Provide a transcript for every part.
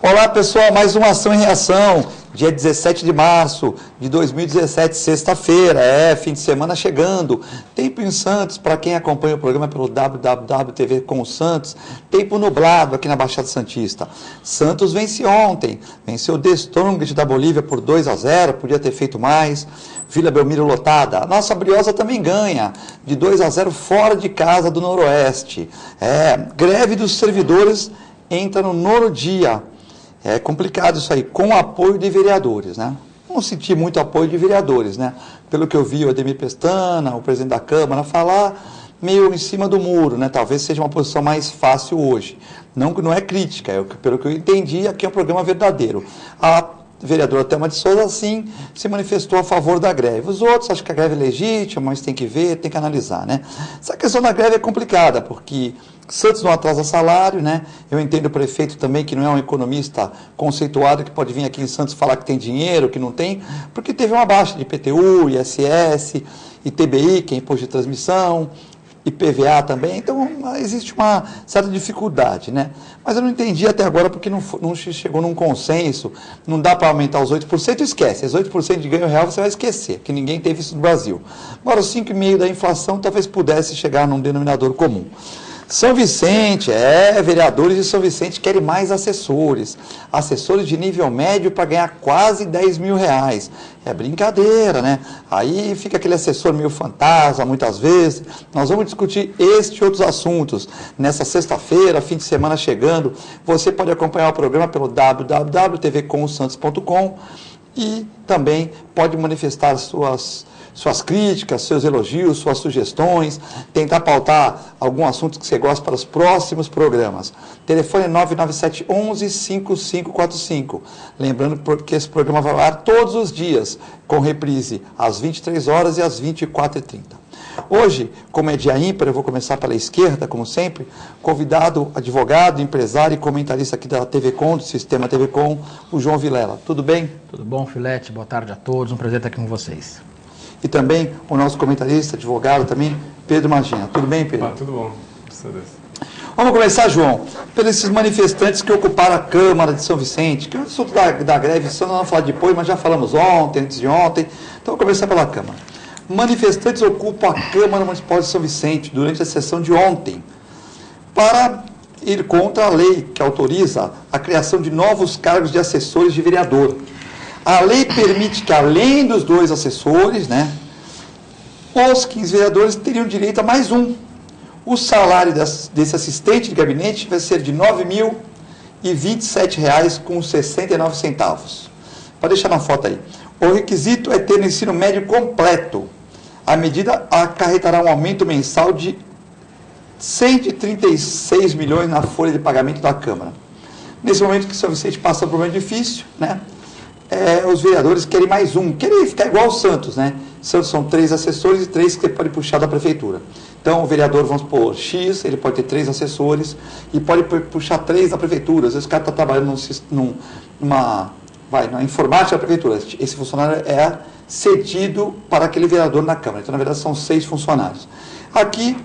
Olá pessoal, mais uma ação em reação, dia 17 de março de 2017, sexta-feira, fim de semana chegando, tempo em Santos, para quem acompanha o programa pelo www.tv com Santos, tempo nublado aqui na Baixada Santista. Santos vence ontem, venceu o The Strongest da Bolívia por 2-0, podia ter feito mais, Vila Belmiro lotada. A nossa Briosa também ganha, de 2-0 fora de casa do Noroeste. Greve dos servidores entra no nono dia. É complicado isso aí, com apoio de vereadores, né? Não senti muito apoio de vereadores, né? Pelo que eu vi o Ademir Pestana, o presidente da Câmara, falar meio em cima do muro, né? Talvez seja uma posição mais fácil hoje. Não é crítica, pelo que eu entendi, aqui é um programa verdadeiro. A vereadora Thelma de Souza, sim, se manifestou a favor da greve. Os outros acham que a greve é legítima, mas tem que ver, tem que analisar, né? Essa questão da greve é complicada, porque Santos não atrasa salário, né? Eu entendo o prefeito também, que não é um economista conceituado, que pode vir aqui em Santos falar que tem dinheiro, que não tem, porque teve uma baixa de IPTU, ISS, ITBI, que é imposto de transmissão, IPVA também, então existe uma certa dificuldade, né? Mas eu não entendi até agora porque não chegou num consenso, não dá para aumentar os 8%, esquece, os 8% de ganho real você vai esquecer, que ninguém teve isso no Brasil. Agora, os 5,5% da inflação talvez pudesse chegar num denominador comum. São Vicente, vereadores de São Vicente querem mais assessores de nível médio para ganhar quase 10 mil reais. É brincadeira, né? Aí fica aquele assessor meio fantasma, muitas vezes. Nós vamos discutir este e outros assuntos nessa sexta-feira, fim de semana chegando. Você pode acompanhar o programa pelo www.tvcomsantos.com e também pode manifestar suas críticas, seus elogios, suas sugestões, tentar pautar algum assunto que você gosta para os próximos programas. Telefone 997-11-5545. Lembrando que esse programa vai ao ar todos os dias, com reprise às 23 horas e às 24h30. Hoje, como é dia ímpar, eu vou começar pela esquerda, como sempre, convidado, advogado, empresário e comentarista aqui da TV Com, do Sistema TV Com, o João Vilela. Tudo bem? Tudo bom, Filete? Boa tarde a todos, um prazer estar aqui com vocês. E também o nosso comentarista, advogado também, Pedro Magina. Tudo bem, Pedro? Tudo bom. Graças a Deus. Vamos começar, João, pelos esses manifestantes que ocuparam a Câmara de São Vicente, que é o assunto da greve, só não vamos falar depois, mas já falamos ontem, antes de ontem. Então, vamos começar pela Câmara. Manifestantes ocupam a Câmara Municipal de São Vicente durante a sessão de ontem para ir contra a lei que autoriza a criação de novos cargos de assessores de vereador. A lei permite que, além dos 2 assessores, né, os 15 vereadores teriam direito a mais um. O salário desse assistente de gabinete vai ser de R$ 9.027,69. Pode deixar na foto aí. O requisito é ter no ensino médio completo. A medida acarretará um aumento mensal de 136 milhões na folha de pagamento da Câmara. Nesse momento que São Vicente passa por um momento difícil, né? Os vereadores querem mais um, querem ficar igual ao Santos, né? Santos são 3 assessores e 3 que você pode puxar da prefeitura. Então, o vereador, vamos supor, X, ele pode ter 3 assessores e pode puxar 3 da prefeitura. Às vezes o cara está trabalhando na informática da prefeitura. Esse funcionário é cedido para aquele vereador na Câmara. Então, na verdade, são 6 funcionários. Aqui,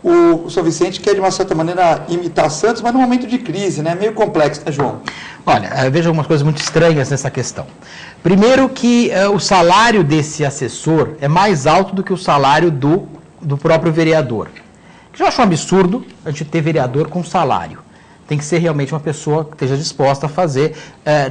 o São Vicente quer, de uma certa maneira, imitar Santos, mas num momento de crise, né? Meio complexo, né, João? Olha, eu vejo algumas coisas muito estranhas nessa questão. Primeiro que o salário desse assessor é mais alto do que o salário do próprio vereador. Eu acho um absurdo a gente ter vereador com salário. Tem que ser realmente uma pessoa que esteja disposta a fazer.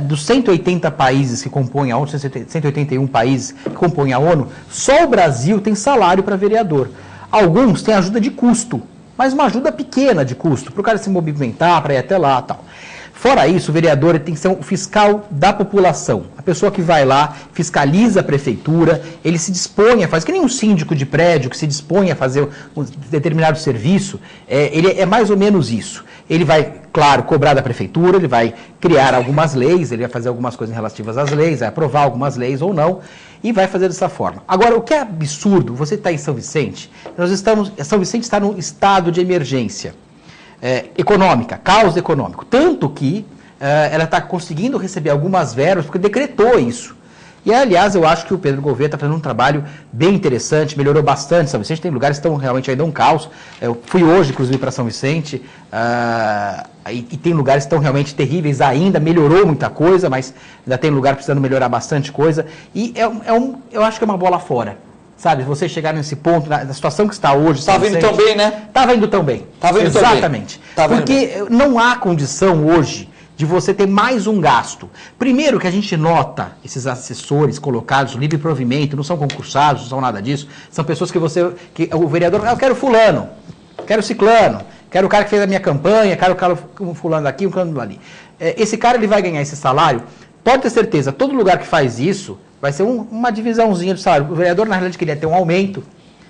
Dos 180 países que compõem a ONU, 181 países que compõem a ONU, só o Brasil tem salário para vereador. Alguns têm ajuda de custo, mas uma ajuda pequena de custo, para o cara se movimentar, para ir até lá e tal. Fora isso, o vereador tem que ser um fiscal da população. A pessoa que vai lá, fiscaliza a prefeitura, ele se dispõe a fazer, que nem um síndico de prédio que se dispõe a fazer um determinado serviço, ele é mais ou menos isso. Ele vai, claro, cobrar da prefeitura, ele vai criar algumas leis, ele vai fazer algumas coisas relativas às leis, vai aprovar algumas leis ou não, e vai fazer dessa forma. Agora, o que é absurdo, você está em São Vicente, São Vicente está num estado de emergência econômica, caos econômico, tanto que ela está conseguindo receber algumas verbas, porque decretou isso. E, aliás, eu acho que o Pedro Gouveia está fazendo um trabalho bem interessante, melhorou bastante São Vicente, tem lugares que estão realmente ainda um caos. Eu fui hoje, inclusive, para São Vicente, e tem lugares que estão realmente terríveis ainda, melhorou muita coisa, mas ainda tem lugar precisando melhorar bastante coisa. E eu acho que é uma bola fora. Sabe, você chegar nesse ponto, na situação que está hoje... Estava indo tão bem, né? Estava indo tão bem. Estava indo Exatamente. Tão bem. Porque não há condição hoje de você ter mais um gasto. Primeiro que a gente nota esses assessores colocados, livre provimento, não são concursados, não são nada disso, são pessoas que o vereador, eu quero fulano, quero ciclano, quero o cara que fez a minha campanha, quero um fulano daqui, um fulano ali. Esse cara, ele vai ganhar esse salário, pode ter certeza, todo lugar que faz isso, vai ser uma divisãozinha do salário. O vereador, na realidade, queria ter um aumento,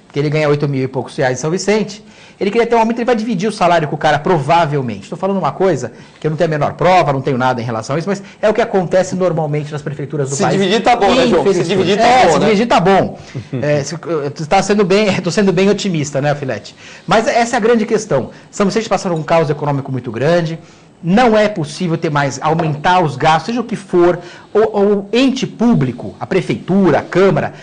porque ele ganha 8 mil e poucos reais em São Vicente. Ele queria ter um aumento, ele vai dividir o salário com o cara, provavelmente. Estou falando uma coisa que eu não tenho a menor prova, não tenho nada em relação a isso, mas é o que acontece normalmente nas prefeituras do país. Se dividir tá bom, né, João? Se dividir tá bom, se dividir tá bom. Estou sendo bem otimista, né, Filete? Mas essa é a grande questão. São Vicente passaram um caos econômico muito grande. Não é possível ter mais, aumentar os gastos, seja o que for, o ente público, a prefeitura, a Câmara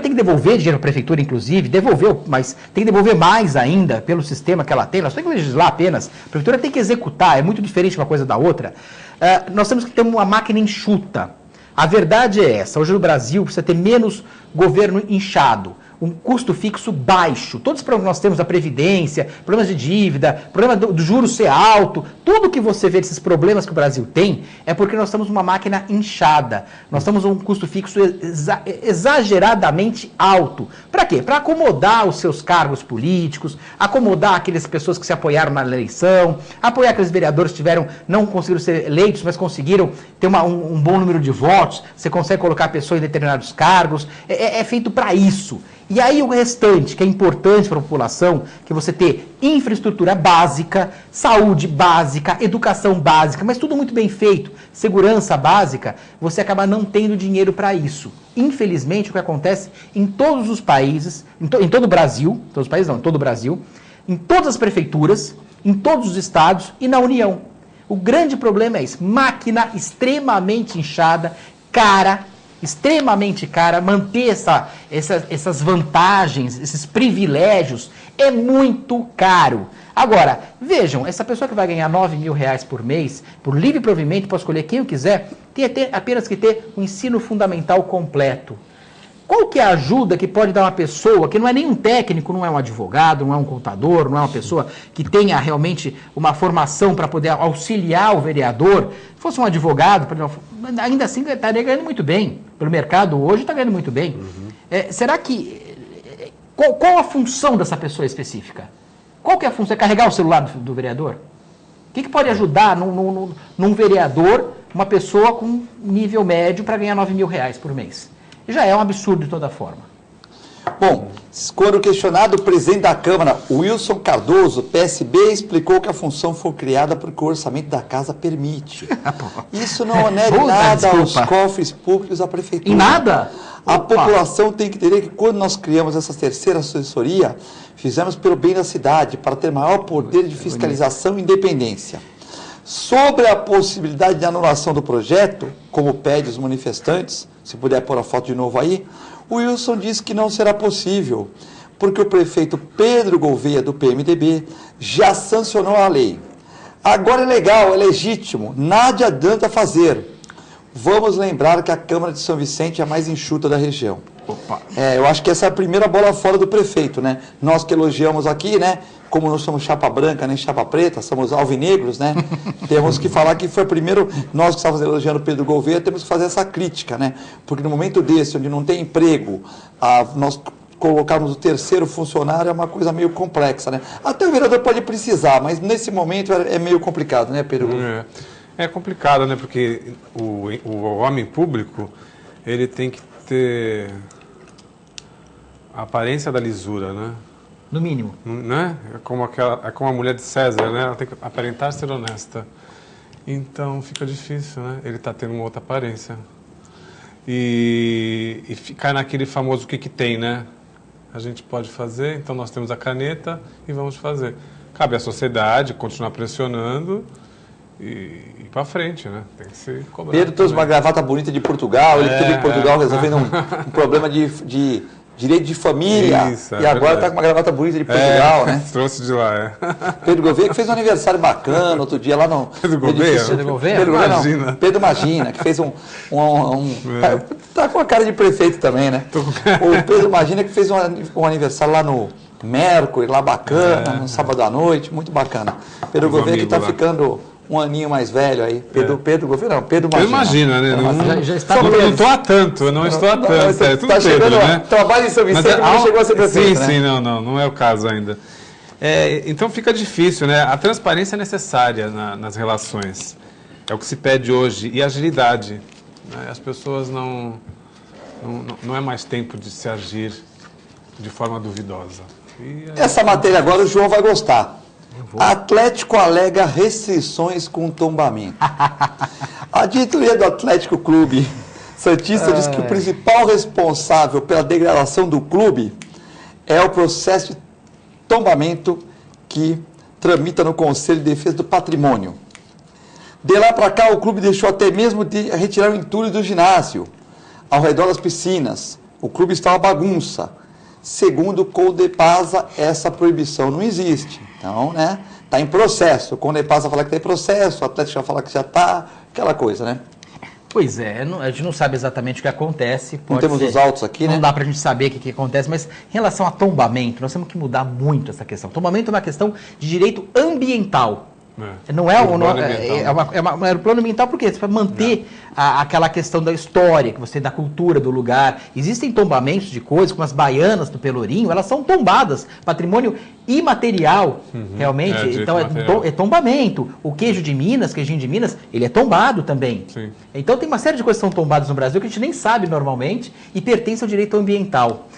tem que devolver dinheiro à prefeitura, inclusive, devolveu, mas tem que devolver mais ainda pelo sistema que ela tem, nós temos que legislar apenas, a prefeitura tem que executar, é muito diferente uma coisa da outra. Nós temos que ter uma máquina enxuta. A verdade é essa, hoje no Brasil precisa ter menos governo inchado, um custo fixo baixo. Todos os problemas que nós temos da Previdência, problemas de dívida, problema do juros ser alto, tudo que você vê desses problemas que o Brasil tem é porque nós estamos uma máquina inchada. Nós estamos um custo fixo exageradamente alto. Para quê? Para acomodar os seus cargos políticos, acomodar aquelas pessoas que se apoiaram na eleição, apoiar aqueles vereadores que não conseguiram ser eleitos, mas conseguiram ter um bom número de votos. Você consegue colocar a pessoa em determinados cargos. É feito para isso. E aí o restante, que é importante para a população, que você ter infraestrutura básica, saúde básica, educação básica, mas tudo muito bem feito, segurança básica, você acaba não tendo dinheiro para isso. Infelizmente, o que acontece em todos os países, em todo o Brasil, todos os países não, em todo o Brasil, em todas as prefeituras, em todos os estados e na União. O grande problema é isso, máquina extremamente inchada, cara, extremamente cara, manter essas vantagens, esses privilégios, é muito caro. Agora, vejam, essa pessoa que vai ganhar 9 mil reais por mês, por livre provimento, pode escolher quem eu quiser, tem apenas que ter um ensino fundamental completo. Qual que é a ajuda que pode dar uma pessoa que não é nem um técnico, não é um advogado, não é um contador, não é uma pessoa que tenha realmente uma formação para poder auxiliar o vereador? Se fosse um advogado, ainda assim estaria ganhando muito bem. Pelo mercado hoje está ganhando muito bem. Será que... Qual a função dessa pessoa específica? Qual que é a função? É carregar o celular do vereador? O que pode ajudar num vereador, uma pessoa com nível médio para ganhar 9 mil reais por mês? Já é um absurdo de toda forma. Bom, quando questionado, o presidente da Câmara, Wilson Cardoso, PSB, explicou que a função foi criada porque o orçamento da casa permite. Isso não onera em nada aos cofres públicos da prefeitura. Em nada? A população tem que entender que quando nós criamos essa terceira assessoria, fizemos pelo bem da cidade, para ter maior poder de fiscalização e independência. Sobre a possibilidade de anulação do projeto, como pedem os manifestantes, se puder pôr a foto de novo aí, o Wilson disse que não será possível, porque o prefeito Pedro Gouveia, do PMDB, já sancionou a lei. Agora é legal, é legítimo, nada adianta fazer. Vamos lembrar que a Câmara de São Vicente é a mais enxuta da região. Eu acho que essa é a primeira bola fora do prefeito, né? Nós que elogiamos aqui, né? Como não somos chapa branca nem chapa preta, somos alvinegros, né? Temos que falar que foi primeiro, nós que estávamos elogiando Pedro Gouveia, temos que fazer essa crítica, né? Porque no momento desse, onde não tem emprego, nós colocarmos o terceiro funcionário é uma coisa meio complexa, né? Até o vereador pode precisar, mas nesse momento é meio complicado, né, Pedro? É complicado, né? Porque o homem público, ele tem que ter a aparência da lisura, né? No mínimo. Né? É como a mulher de César, né? Ela tem que aparentar ser honesta. Então fica difícil, né? Ele está tendo uma outra aparência. E ficar naquele famoso o que tem, né? A gente pode fazer, então nós temos a caneta e vamos fazer. Cabe à sociedade continuar pressionando ir para frente, né? Tem que ser cobrado. Pedro trouxe uma gravata bonita de Portugal, ele esteve em Portugal resolvendo um problema de direito de família, Isso, e agora está com uma gravata bonita de Portugal, né? Trouxe de lá, Pedro Gouveia, que fez um aniversário bacana outro dia lá no... Pedro Gouveia? Pedro Gouveia? Pedro Gouveia, não. Imagina. Pedro Magina, que fez Tá com a cara de prefeito também, né? O Pedro Magina, que fez um aniversário lá no Mercury, lá bacana, no sábado à noite, muito bacana. Pedro Gouveia que está ficando um aninho mais velho aí. Pedro Gouveia, não, Pedro Magina. Imagina, né? Já está Eu não estou há tanto, eu não estou há tanto. É tudo tá Pedro, chegando, né? Trabalha em São Vicente, mas não chegou a ser prefeito, né? Sim, não é o caso ainda. Então fica difícil, né? A transparência é necessária nas relações. É o que se pede hoje. E agilidade. Né? As pessoas não é mais tempo de se agir de forma duvidosa. Essa matéria agora o João vai gostar. Atlético alega restrições com tombamento. A diretoria do Atlético Clube Santista diz que o principal responsável pela degradação do clube é o processo de tombamento que tramita no Conselho de Defesa do Patrimônio. De lá para cá, o clube deixou até mesmo de retirar o entulho do ginásio, ao redor das piscinas. O clube está uma bagunça. Segundo o Condepasa, essa proibição não existe. Então, né, está em processo. O Condepasa fala que está em processo, o Atlético já fala que já está, aquela coisa, né? Pois é, a gente não sabe exatamente o que acontece. Não temos os autos aqui, né? Não dá para a gente saber o que acontece, mas em relação a tombamento, nós temos que mudar muito essa questão. Tombamento é uma questão de direito ambiental. Não é o plano ambiental, porque você vai manter aquela questão da história, que você da cultura do lugar. Existem tombamentos de coisas, como as baianas do Pelourinho, elas são tombadas, patrimônio imaterial, realmente. Então é tombamento. O queijinho de Minas, ele é tombado também. Sim. Então tem uma série de coisas que são tombadas no Brasil que a gente nem sabe normalmente e pertence ao direito ambiental.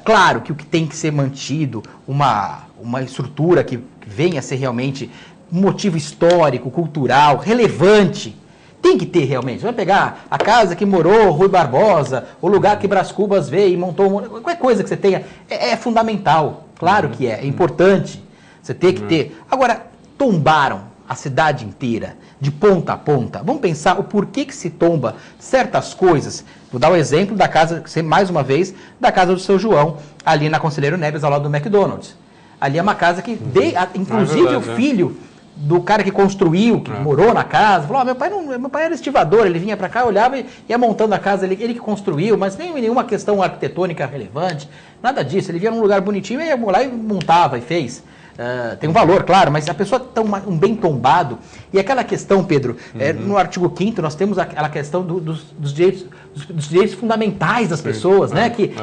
Claro que o que tem que ser mantido, uma estrutura que venha a ser realmente um motivo histórico, cultural, relevante. Tem que ter realmente. Você vai pegar a casa que morou Rui Barbosa, o lugar que Brás Cubas veio e montou, qualquer coisa que você tenha, é fundamental. Claro que é importante. Você tem que ter. Agora, tombaram a cidade inteira, de ponta a ponta. Vamos pensar o porquê que se tomba certas coisas. Vou dar o exemplo da casa, mais uma vez, da casa do seu João, ali na Conselheiro Neves, ao lado do McDonald's. Ali é uma casa que, inclusive, verdade, o filho do cara que construiu, que morou na casa, falou, meu pai era estivador, ele vinha para cá, olhava e ia montando a casa, ele que construiu, mas nem nenhuma questão arquitetônica relevante, nada disso, ele via num lugar bonitinho e ia lá e montava e fez. Tem um valor, claro, mas a pessoa está um bem tombado, e aquela questão, Pedro, no artigo 5º nós temos aquela questão dos direitos fundamentais das pessoas, né? Que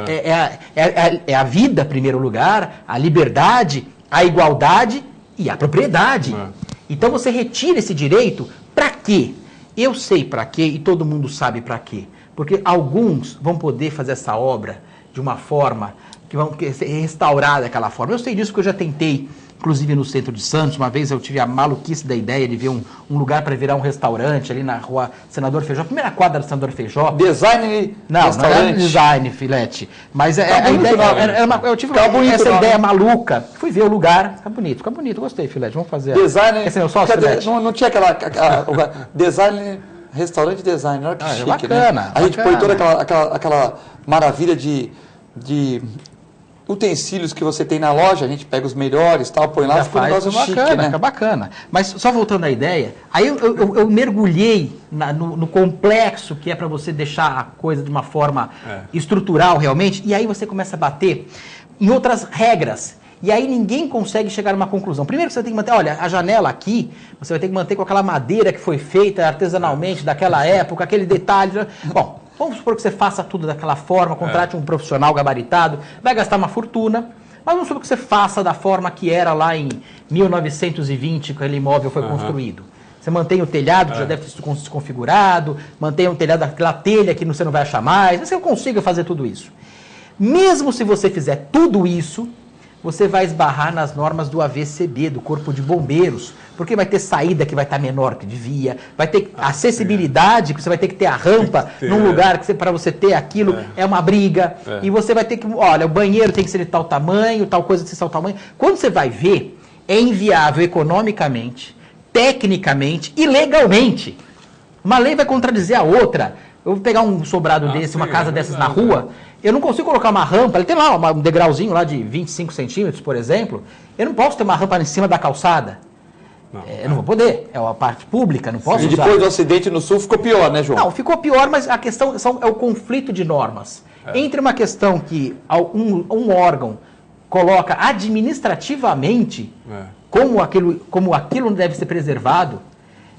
é a vida, em primeiro lugar, a liberdade, a igualdade e a propriedade. Então você retira esse direito para quê? Eu sei para quê e todo mundo sabe para quê. Porque alguns vão poder fazer essa obra de uma forma que vão ser restaurada daquela forma. Eu sei disso porque eu já tentei, inclusive no centro de Santos, uma vez eu tive a maluquice da ideia de ver um lugar para virar um restaurante ali na rua Senador Feijó, primeira quadra do Senador Feijó. Design não, restaurante. Não era design, Filete, mas a ideia, eu tive essa ideia maluca, fui ver o lugar, fica bonito, gostei, Filete, vamos fazer. Design, esse é meu sócio, Filete. Não tinha aquela design, restaurante design, olha que chique, bacana, né? A gente põe toda aquela maravilha de utensílios que você tem na loja, a gente pega os melhores, tal, põe lá, fica um negócio chique, né? Fica bacana. Mas só voltando à ideia, aí eu mergulhei no complexo que é para você deixar a coisa de uma forma estrutural realmente, e aí você começa a bater em outras regras. E aí ninguém consegue chegar a uma conclusão. Primeiro que você tem que manter, olha, a janela aqui, você vai ter que manter com aquela madeira que foi feita artesanalmente daquela época, aquele detalhe. Bom, vamos supor que você faça tudo daquela forma, contrate um profissional gabaritado, vai gastar uma fortuna, mas vamos supor que você faça da forma que era lá em 1920, que aquele imóvel foi construído. Você mantém o telhado, que já deve ter sido desconfigurado, mantém o telhado daquela telha que você não vai achar mais, mas você consiga fazer tudo isso. Mesmo se você fizer tudo isso, você vai esbarrar nas normas do AVCB, do Corpo de Bombeiros, porque vai ter saída que vai estar menor que devia, vai ter acessibilidade, que você vai ter que ter a rampa num lugar que para você ter aquilo é uma briga, e você vai ter que, olha, o banheiro tem que ser de tal tamanho, tal coisa tem que ser de tal tamanho. Quando você vai ver, é inviável economicamente, tecnicamente e legalmente. Uma lei vai contradizer a outra. Eu vou pegar um sobrado desse, uma casa dessas na rua, eu não consigo colocar uma rampa, ele tem lá um degrauzinho lá de 25 centímetros, por exemplo, eu não posso ter uma rampa em cima da calçada. Eu não vou poder, é uma parte pública, não posso usar. E depois do acidente no Sul ficou pior, né, João? Não, ficou pior, mas a questão é o conflito de normas. Entre uma questão que um órgão coloca administrativamente como aquilo não deve ser preservado,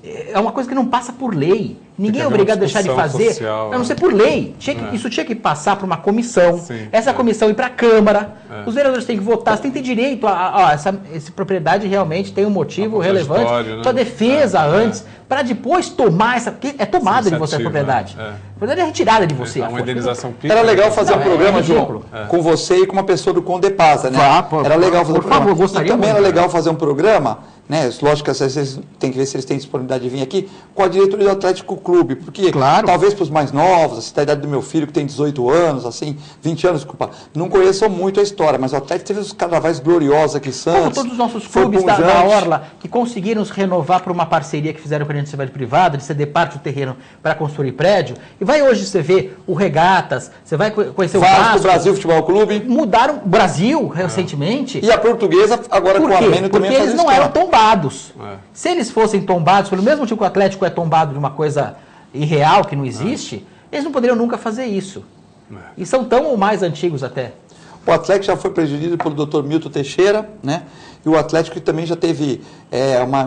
é uma coisa que não passa por lei. Ninguém é obrigado a deixar de fazer, social, a não ser por lei. Isso tinha que passar por uma comissão. Sim, essa comissão ir para a Câmara. Os vereadores têm que votar. Você tem que ter direito essa propriedade realmente tem um motivo relevante. Sua defesa antes, para depois tomar essa... Porque é tomada de você a propriedade. A propriedade é retirada de você. Uma indenização pica. Era legal fazer um programa, João, com você e com uma pessoa do Condepasa, né? Era legal fazer um programa. Por favor, gostaria. E também era legal fazer um programa, né? Lógico que vocês têm que ver se eles têm disponibilidade de vir aqui, com a diretoria do Atlético Clube, porque talvez para os mais novos, assim, da idade do meu filho, que tem 18 anos, assim, 20 anos, desculpa, não conheçam muito a história, mas o Atlético teve os carnavais gloriosos aqui em Santos. Como todos os nossos clubes da Orla, que conseguiram se renovar por uma parceria que fizeram com a iniciativa privada, de ceder parte do terreno para construir prédio, e vai hoje você ver o Regatas, você vai conhecer o Vasco, Brasil Futebol Clube. Mudaram o Brasil recentemente. E a Portuguesa, agora com o Armênio também. Porque eles não eram tombados. Se eles fossem tombados, pelo mesmo motivo que o Atlético é tombado de uma coisa irreal, que não existe, eles não poderiam nunca fazer isso. E são tão ou mais antigos até. O Atlético já foi presidido pelo Dr. Milton Teixeira, né? E o Atlético também já teve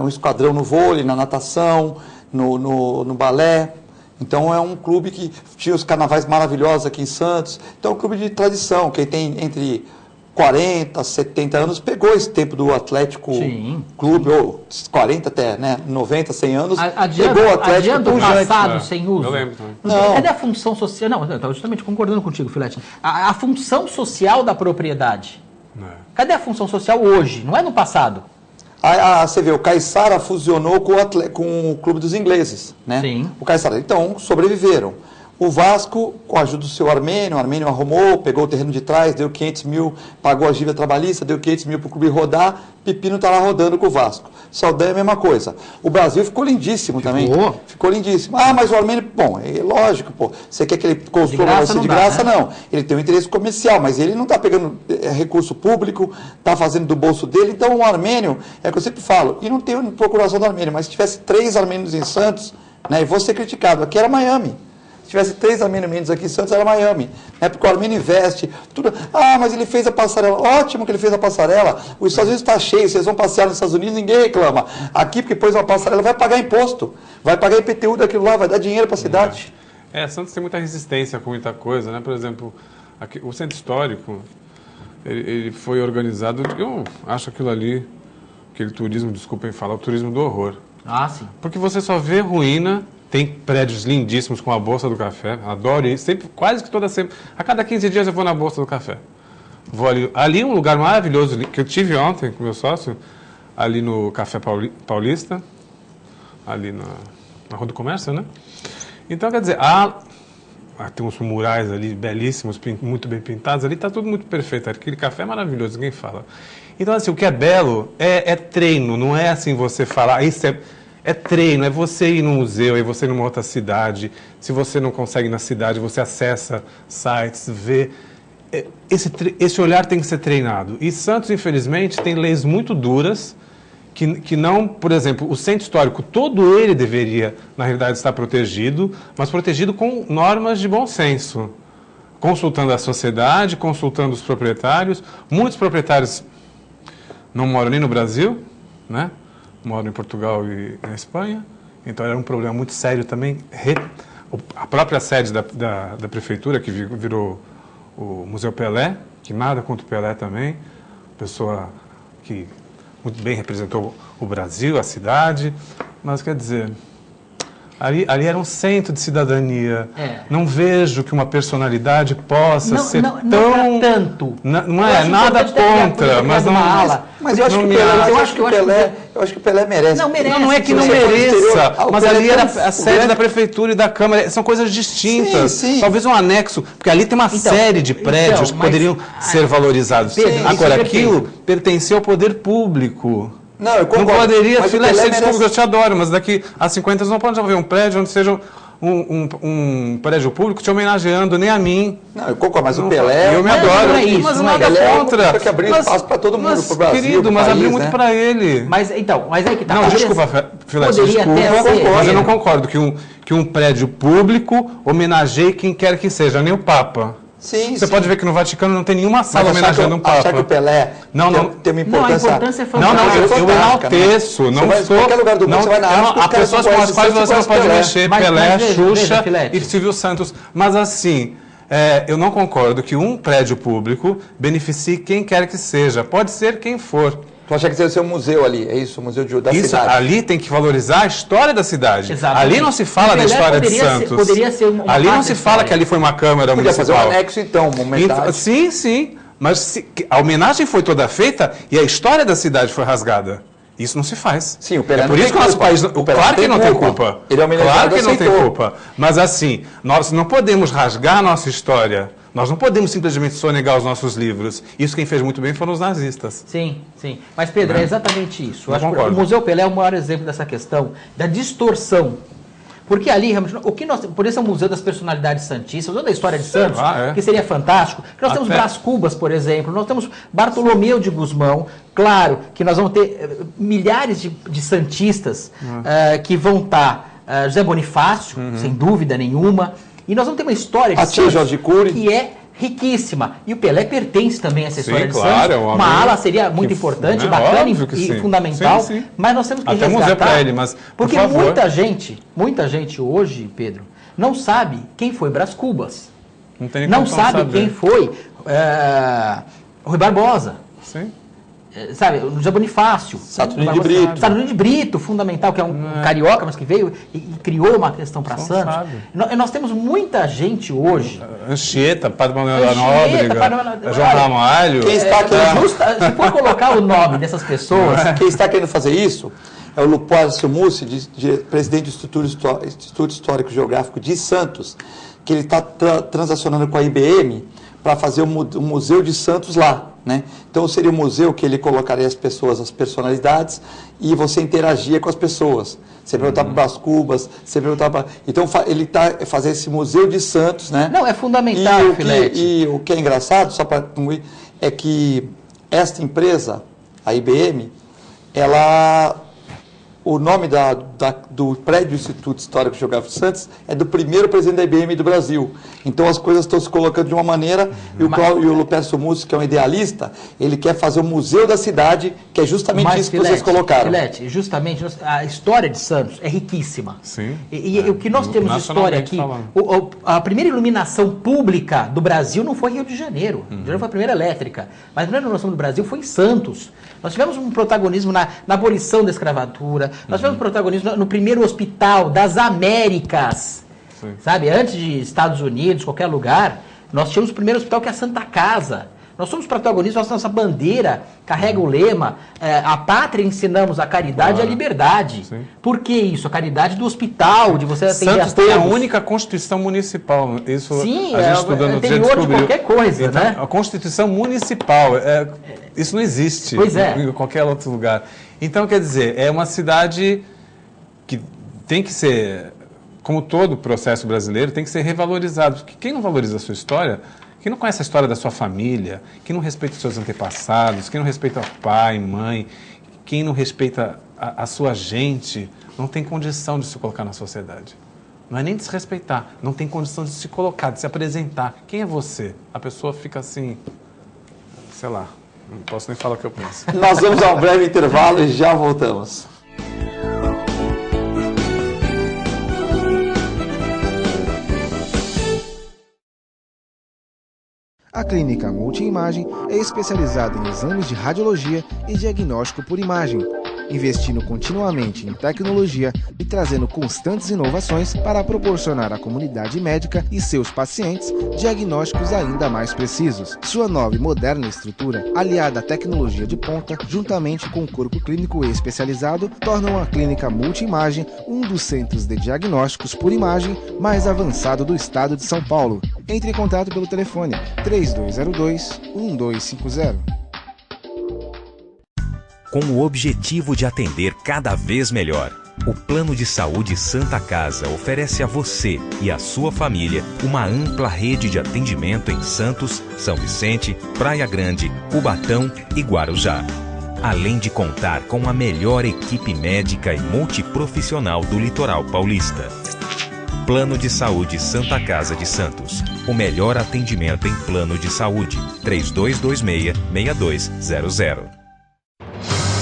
um esquadrão no vôlei, na natação, no balé. Então é um clube que tinha os carnavais maravilhosos aqui em Santos. Então é um clube de tradição. Quem tem entre 40, 70 anos, pegou esse tempo do Atlético Clube, ou 40 até, né, 90, 100 anos, pegou o Atlético do passado sem uso. Eu lembro também. Cadê a função social? Não, eu estava justamente concordando contigo, Filete. A função social da propriedade. Cadê a função social hoje? Não é no passado. Você vê, o Caiçara fusionou com o Clube dos Ingleses, né? Sim. O Caiçara, então, sobreviveram. O Vasco, com a ajuda do seu Armênio, o Armênio arrumou, pegou o terreno de trás, deu 500 mil, pagou a dívida trabalhista, deu 500 mil para o clube rodar, Pepino está lá rodando com o Vasco. Saldanha é a mesma coisa. O Brasil ficou lindíssimo também. Ficou lindíssimo. Mas o Armênio, bom, é lógico, pô. Você quer que ele construa você de graça? Não. Ele tem um interesse comercial, mas ele não está pegando recurso público, está fazendo do bolso dele. Então o Armênio, é o que eu sempre falo, e não tem procuração do Armênio, mas se tivesse 3 armênios em Santos, né, e vou ser criticado, aqui era Miami. Se tivesse 3 armênios aqui em Santos, era Miami. Né? Porque o Armênio investe, tudo. Mas ele fez a passarela. Ótimo que ele fez a passarela. Os Estados Unidos está cheio, vocês vão passear nos Estados Unidos, ninguém reclama. Aqui, porque pôs uma passarela, vai pagar imposto. Vai pagar IPTU daquilo lá, vai dar dinheiro para a cidade. Santos tem muita resistência com muita coisa, né? Por exemplo, aqui, o Centro Histórico, ele foi organizado, eu acho aquilo ali, aquele turismo, desculpem falar, o turismo do horror. Sim. Porque você só vê ruína. Tem prédios lindíssimos com a Bolsa do Café. Adoro isso. Sempre, quase que toda semana. A cada 15 dias eu vou na Bolsa do Café. Vou ali. Ali é um lugar maravilhoso que eu tive ontem com meu sócio, ali no Café Paulista, ali na Rua do Comércio, né? Então, quer dizer, tem uns murais ali belíssimos, muito bem pintados. Ali está tudo muito perfeito. Aquele café é maravilhoso, ninguém fala. Então, assim, o que é belo é treino. Não é assim você falar... Isso é treino, é você ir num museu, é você ir numa outra cidade. Se você não consegue ir na cidade, você acessa sites, vê. Esse olhar tem que ser treinado. E Santos, infelizmente, tem leis muito duras que não, por exemplo, o centro histórico, todo ele deveria, na realidade, estar protegido, mas protegido com normas de bom senso. Consultando a sociedade, consultando os proprietários. Muitos proprietários não moram nem no Brasil, né? Moram em Portugal e na Espanha, então era um problema muito sério também. A própria sede da prefeitura, que virou o Museu Pelé, que nada contra o Pelé também, pessoa que muito bem representou o Brasil, a cidade, mas quer dizer, ali era um centro de cidadania. Não vejo que uma personalidade possa ser tão... Não tanto. Não é nada contra, mas não... Mas eu acho que o Pelé merece. Não é que não mereça, mas ali era a sede da prefeitura e da Câmara, são coisas distintas. Sim. Talvez um anexo, porque ali tem uma série de prédios que poderiam ser valorizados. Pedro, agora, aquilo pertencia ao poder público. Não, eu concordo. Não poderia, mas Filete, Pelé desculpa, merece... eu te adoro, mas daqui a 50 anos não pode haver um prédio onde seja um prédio público te homenageando, nem a mim. Não, eu concordo, mas não, o Pelé... Eu me não, adoro, não é isso, mas não é nada isso. contra. Pelé que abriu espaço para todo mundo, pro Brasil, querido, pro mas país, abriu muito né? para ele. Mas aí que tá. Não, Poderia- desculpa, Filete, poderia desculpa, até ser, mas eu não né? concordo que um prédio público homenageie quem quer que seja, nem o Papa. Sim, Você sim. pode ver que no Vaticano não tem nenhuma sala Mas homenageando um Papa. achar que o Pelé Não, tem uma Não, a importância... importância é Não, eu fantástica. enalteço, não Você vai em sou... qualquer lugar do mundo, não, você vai na África, os há caras pessoas não com as quais conhecem, você não você pode conhece mexer, Pelé. Pelé, Mas veja, Xuxa Filete. e Silvio Santos. Mas assim, eu não concordo que um prédio público beneficie quem quer que seja. Pode ser quem for. Tu acha que deve ser um museu ali, é isso? O museu da Isso, cidade. ali tem que valorizar a história da cidade. Exatamente. Ali não se fala O da Pelé história de poderia ser- Santos. poderia ser uma ali parte não se da fala história. que ali foi uma Câmara Podia fazer Municipal. um anexo, então, uma metade. Sim, sim. Mas a homenagem foi toda feita e a história da cidade foi rasgada. Isso não se faz. Sim, o Pelé é não por isso tem que o nosso culpa. país... O Pelé Claro que não não tem tem culpa. culpa. Ele é homenageado, Claro que não tem aceitou. culpa. Mas assim, nós não podemos rasgar a nossa história. Nós não podemos simplesmente sonegar os nossos livros. Isso quem fez muito bem foram os nazistas. Sim, sim. Mas, Pedro, é exatamente isso. Eu Eu acho que concordo. o Museu Pelé é o maior exemplo dessa questão da distorção. Porque ali, realmente, o que nós, por isso é o Museu das Personalidades Santistas, toda a história de Santos, lá, que seria fantástico. Que nós temos Até- Brás Cubas, por exemplo, nós temos Bartolomeu de Gusmão. Claro que nós vamos ter milhares de santistas que vão estar. José Bonifácio, sem dúvida nenhuma. E nós vamos ter uma história de A tia Santos Jorge Cury. que é riquíssima. E o Pelé pertence também a essa Sim, história de claro, Santos. é um homem Uma ala seria muito que- importante, né, bacana óbvio que e sim. fundamental, Sim, sim. mas nós temos que Até resgatar. museu para ele, mas, por porque favor. muita gente hoje, Pedro, não sabe quem foi Brás Cubas. Não tem nem Não como sabe saber. quem foi Rui Barbosa. Sim. Sabe, o José Bonifácio. Saturnino de Brito. Saturnino de Brito, fundamental, que é um carioca, mas que veio e criou uma questão para Não Santos. sabe. Nós temos muita gente hoje. Anchieta, Padre Manuel da Anchieta, Padre Manuel- Nóbrega, João Ramalho. Quem está aqui? Se for colocar o nome dessas pessoas, Quem está querendo fazer isso é o Lupárcio Mussi, presidente do Instituto Histórico Geográfico de Santos, que ele está transacionando com a IBM para fazer um museu de Santos lá, né? Então seria um museu que ele colocaria as pessoas, as personalidades, e você interagia com as pessoas. Você perguntava para Brás Cubas, você perguntava... Então ele está fazendo esse museu de Santos, né? não, é fundamental, Filete. E o que é engraçado, só para concluir, é que esta empresa, a IBM, o nome do prédio do Instituto Histórico Geográfico de Santos é do primeiro presidente da IBM do Brasil. Então as coisas estão se colocando de uma maneira, e o Lupércio Mussi, que é um idealista, ele quer fazer o museu da cidade, que é justamente isso que vocês colocaram. Filete, justamente, a história de Santos é riquíssima. Sim. E o que nós temos de história aqui, Nacionalmente a primeira iluminação pública do Brasil não foi em Rio de Janeiro. Rio de Janeiro foi a primeira elétrica. Mas a primeira iluminação do Brasil foi em Santos. Nós tivemos um protagonismo na abolição da escravatura. Nós tivemos protagonismo no primeiro hospital das Américas. Sim. Sabe, antes de Estados Unidos, qualquer lugar, nós tínhamos o primeiro hospital que é a Santa Casa. Nós somos protagonistas, nossa bandeira carrega o lema, a pátria ensinamos a caridade e a liberdade. Sim. Por que isso? A caridade do hospital, de você atender Santos a tem a todos. única Constituição Municipal. Isso Sim, a gente estudando outro dia anterior de descobriu. qualquer coisa, Então, né? A Constituição Municipal. Isso não existe Pois é. em qualquer outro lugar. Então, quer dizer, é uma cidade que tem que ser, como todo processo brasileiro, tem que ser revalorizado. Porque quem não valoriza a sua história, quem não conhece a história da sua família, quem não respeita os seus antepassados, quem não respeita o pai, mãe, quem não respeita a sua gente, não tem condição de se colocar na sociedade. Não é nem de se respeitar, não tem condição de se colocar, de se apresentar. Quem é você? A pessoa fica assim, sei lá, não posso nem falar o que eu penso. Nós vamos a um breve intervalo e já voltamos. A Clínica Multiimagem é especializada em exames de radiologia e diagnóstico por imagem, investindo continuamente em tecnologia e trazendo constantes inovações para proporcionar à comunidade médica e seus pacientes diagnósticos ainda mais precisos. Sua nova e moderna estrutura, aliada à tecnologia de ponta, juntamente com o corpo clínico especializado, tornam a Clínica Multiimagem um dos centros de diagnósticos por imagem mais avançado do estado de São Paulo. Entre em contato pelo telefone 3202-1250. com o objetivo de atender cada vez melhor. O Plano de Saúde Santa Casa oferece a você e a sua família uma ampla rede de atendimento em Santos, São Vicente, Praia Grande, Cubatão e Guarujá. Além de contar com a melhor equipe médica e multiprofissional do litoral paulista. Plano de Saúde Santa Casa de Santos. O melhor atendimento em plano de saúde. 3226-6200.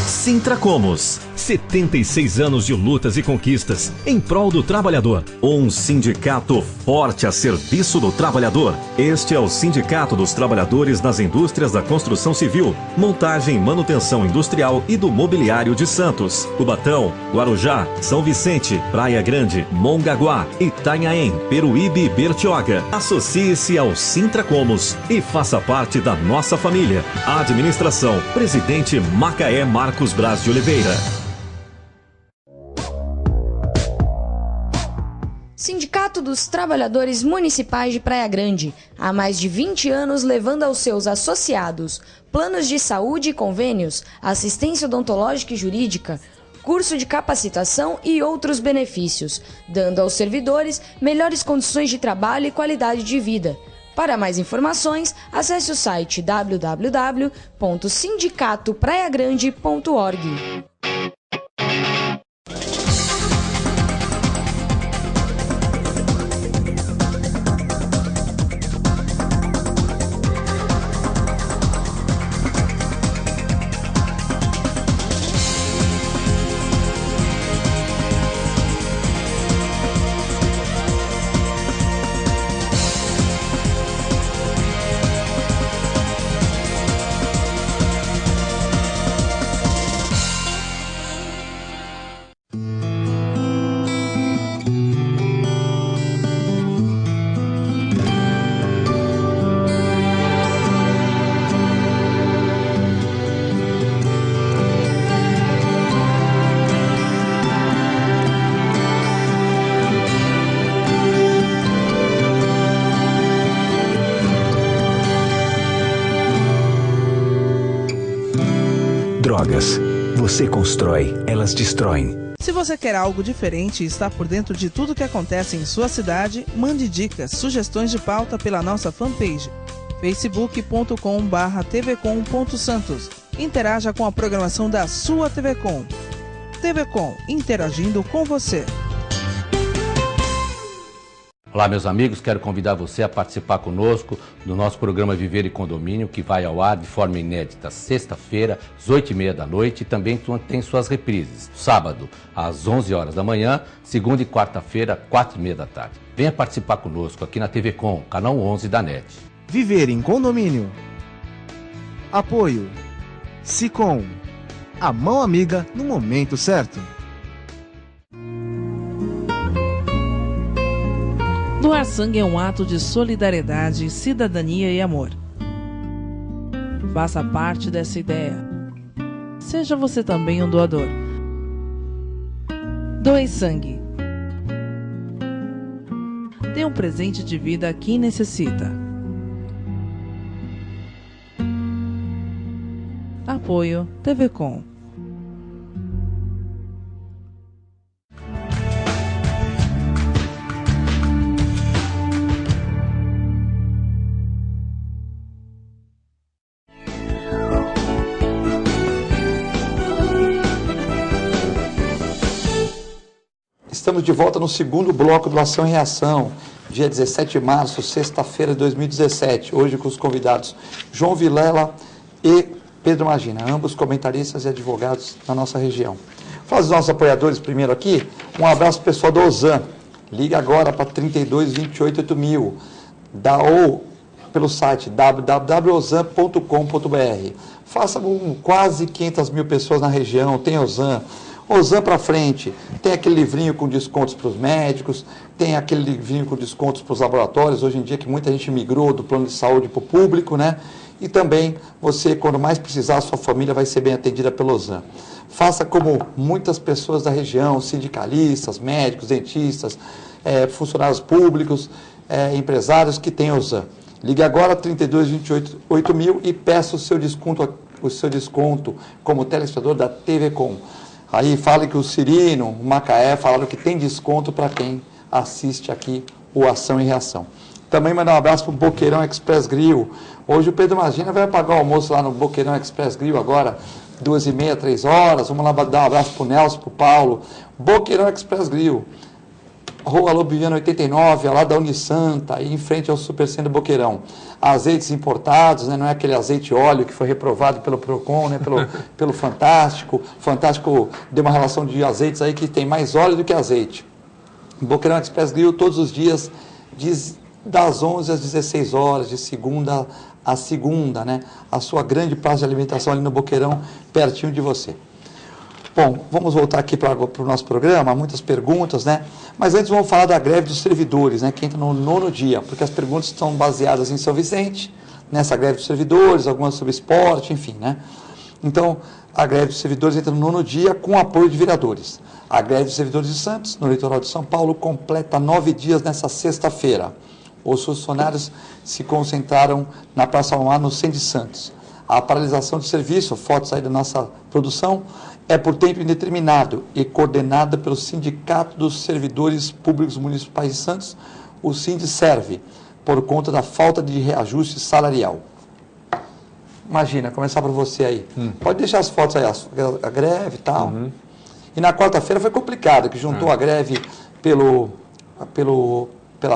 Sintracomos. 76 anos de lutas e conquistas em prol do trabalhador. Um sindicato forte a serviço do trabalhador. Este é o Sindicato dos Trabalhadores das Indústrias da Construção Civil, Montagem e Manutenção Industrial e do Mobiliário de Santos, Cubatão, Guarujá, São Vicente, Praia Grande, Mongaguá, Itanhaém, Peruíbe e Bertioga. Associe-se ao Sintracomos e faça parte da nossa família. Administração, Presidente Macaé Marcos Braz de Oliveira. Sindicato dos Trabalhadores Municipais de Praia Grande, há mais de 20 anos levando aos seus associados planos de saúde e convênios, assistência odontológica e jurídica, curso de capacitação e outros benefícios, dando aos servidores melhores condições de trabalho e qualidade de vida. Para mais informações, acesse o site www.sindicatopraiagrande.org. Drogas. Você constrói, elas destroem. Se você quer algo diferente e está por dentro de tudo que acontece em sua cidade, mande dicas, sugestões de pauta pela nossa fanpage facebook.com/tvcom.santos. Interaja com a programação da sua TV Com. TV Com, interagindo com você. Olá, meus amigos, quero convidar você a participar conosco do nosso programa Viver e Condomínio, que vai ao ar de forma inédita sexta-feira, às 8h30 da noite, e também tem suas reprises, sábado, às 11 horas da manhã, segunda e quarta-feira, 4h30 da tarde. Venha participar conosco aqui na TV Com, canal 11 da NET. Viver em condomínio. Apoio. Sicom. A mão amiga no momento certo. Doar sangue é um ato de solidariedade, cidadania e amor. Faça parte dessa ideia. Seja você também um doador. Doe sangue. Dê um presente de vida a quem necessita. Apoio TV Com. Estamos de volta no segundo bloco do Ação e Reação, dia 17 de março, sexta-feira de 2017. Hoje com os convidados João Vilela e Pedro Magina, ambos comentaristas e advogados da nossa região. Fala os nossos apoiadores primeiro aqui. Um abraço para o pessoal do Ozan. Liga agora para 32 28 8000. Ou pelo site www.ozan.com.br. Faça com quase 500 mil pessoas na região, tem Ozan. Ozan para frente, tem aquele livrinho com descontos para os médicos, tem aquele livrinho com descontos para os laboratórios, hoje em dia que muita gente migrou do plano de saúde para o público, né? E também você, quando mais precisar, a sua família vai ser bem atendida pelo Ozan. Faça como muitas pessoas da região, sindicalistas, médicos, dentistas, funcionários públicos, empresários que têm Ozan. Ligue agora 32 28 8000 e peça o seu desconto o seu desconto como telespectador da TV Com. Aí fala que o Cirino, o Macaé, falaram que tem desconto para quem assiste aqui o Ação e Reação. Também mandar um abraço para o Boqueirão Express Grill. Hoje o Pedro Magina vai pagar o almoço lá no Boqueirão Express Grill agora, 2h30, 3 horas. Vamos lá dar um abraço para o Nelson, para o Paulo. Boqueirão Express Grill. Rua Lobiano 89, lá da Unisanta, aí em frente ao Supercentro Boqueirão. Azeites importados, né? Não é aquele azeite óleo que foi reprovado pelo Procon, né? pelo Fantástico. Fantástico deu uma relação de azeites aí que tem mais óleo do que azeite. Boqueirão Express Grill todos os dias, das 11 às 16 horas, de segunda a segunda, né? A sua grande praça de alimentação ali no Boqueirão, pertinho de você. Bom, vamos voltar aqui para o nosso programa, muitas perguntas, né? Mas antes vamos falar da greve dos servidores, né? Que entra no 9º dia, porque as perguntas estão baseadas em São Vicente, nessa greve dos servidores, algumas sobre esporte, enfim, né? Então, a greve dos servidores entra no 9º dia com apoio de vereadores. A greve dos servidores de Santos, no litoral de São Paulo, completa 9 dias nessa sexta-feira. Os funcionários se concentraram na Praça Almar, no centro de Santos. A paralisação do serviço, fotos aí da nossa produção, é por tempo indeterminado e coordenada pelo Sindicato dos Servidores Públicos Municipais de Santos, o Sindiserve, por conta da falta de reajuste salarial. Imagina, começar por você aí. Pode deixar as fotos aí, a greve e tal. E na quarta-feira foi complicado, que juntou a greve pela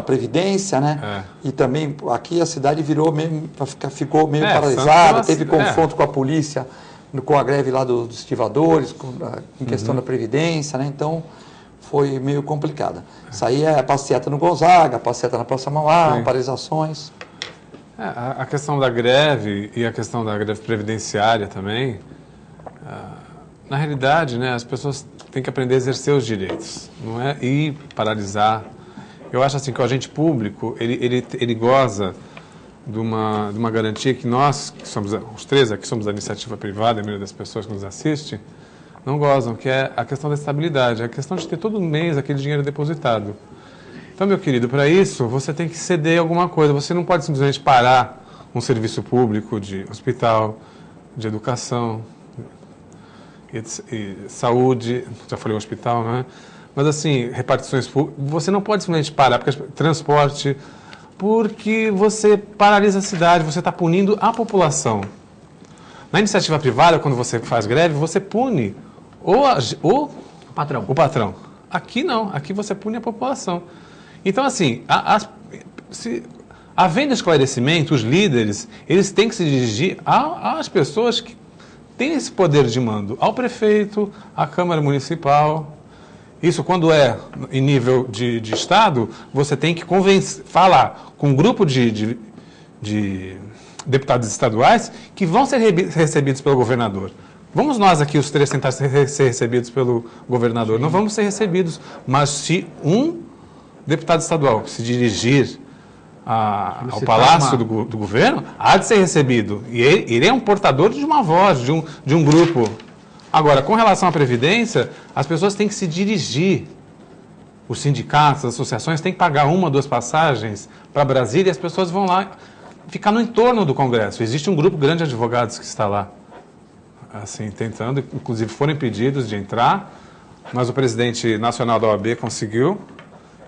Previdência, né? E também aqui a cidade ficou meio paralisada, teve confronto com a polícia, com a greve lá dos estivadores, em questão da Previdência, né? Então, foi meio complicada. Isso aí é passeata no Gonzaga, passeata na Praça Mauá, paralisações. A questão da greve e a questão da greve previdenciária também, na realidade, né, as pessoas têm que aprender a exercer os direitos, não é? E paralisar. Eu acho assim que o agente público, ele goza de uma garantia que nós, que somos os três aqui, somos da iniciativa privada, a maioria das pessoas que nos assistem, não gozam, que é a questão da estabilidade, a questão de ter todo mês aquele dinheiro depositado. Então, meu querido, para isso, você tem que ceder alguma coisa. Você não pode simplesmente parar um serviço público de hospital, de educação, e saúde, já falei hospital, não é? Mas, assim, repartições públicas, você não pode simplesmente parar, porque transporte, porque você paralisa a cidade, você está punindo a população. Na iniciativa privada, quando você faz greve, você pune o patrão. Aqui não, aqui você pune a população. Então, assim, havendo esclarecimento, os líderes, eles têm que se dirigir às pessoas que têm esse poder de mando, ao prefeito, à Câmara Municipal. Isso, quando é em nível de Estado, você tem que falar com um grupo de deputados estaduais que vão ser recebidos pelo governador. Vamos nós aqui, os três, tentar ser recebidos pelo governador. Não vamos ser recebidos, mas se um deputado estadual se dirigir ao palácio do governo, há de ser recebido. E ele é um portador de uma voz, de um grupo. Agora, com relação à Previdência, as pessoas têm que se dirigir. Os sindicatos, as associações têm que pagar 1 ou 2 passagens para Brasília e as pessoas vão lá ficar no entorno do Congresso. Existe um grupo grande de advogados que está lá, assim, tentando, inclusive foram impedidos de entrar, mas o presidente nacional da OAB conseguiu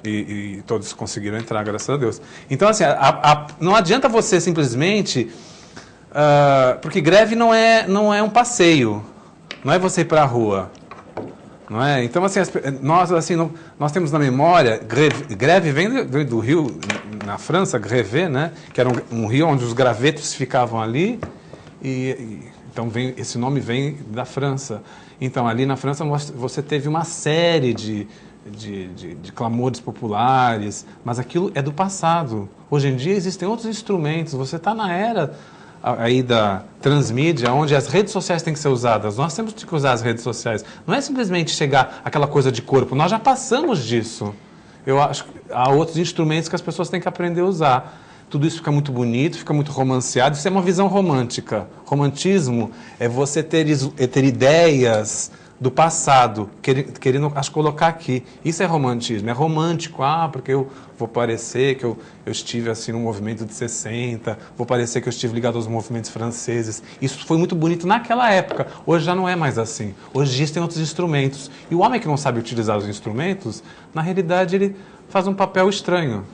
e todos conseguiram entrar, graças a Deus. Então, assim, não adianta você simplesmente... porque greve não é um passeio. Não é você ir para a rua, não é? Então, assim, nós temos na memória, greve vem do rio, na França, Greve, né? Que era um rio onde os gravetos ficavam ali, então esse nome vem da França. Então, ali na França você teve uma série de clamores populares, mas aquilo é do passado. Hoje em dia existem outros instrumentos, você está na era... aí da transmídia, onde as redes sociais têm que ser usadas. Nós temos que usar as redes sociais. Não é simplesmente chegar àquela coisa de corpo. Nós já passamos disso. Eu acho que há outros instrumentos que as pessoas têm que aprender a usar. Tudo isso fica muito bonito, fica muito romanceado. Isso é uma visão romântica. Romantismo é você ter ideias do passado, querendo, acho, colocar aqui. Isso é romantismo, é romântico, porque eu vou parecer que eu estive assim no movimento de 60, vou parecer que eu estive ligado aos movimentos franceses. Isso foi muito bonito naquela época, hoje já não é mais assim. Hoje existem outros instrumentos. E o homem que não sabe utilizar os instrumentos, na realidade ele faz um papel estranho.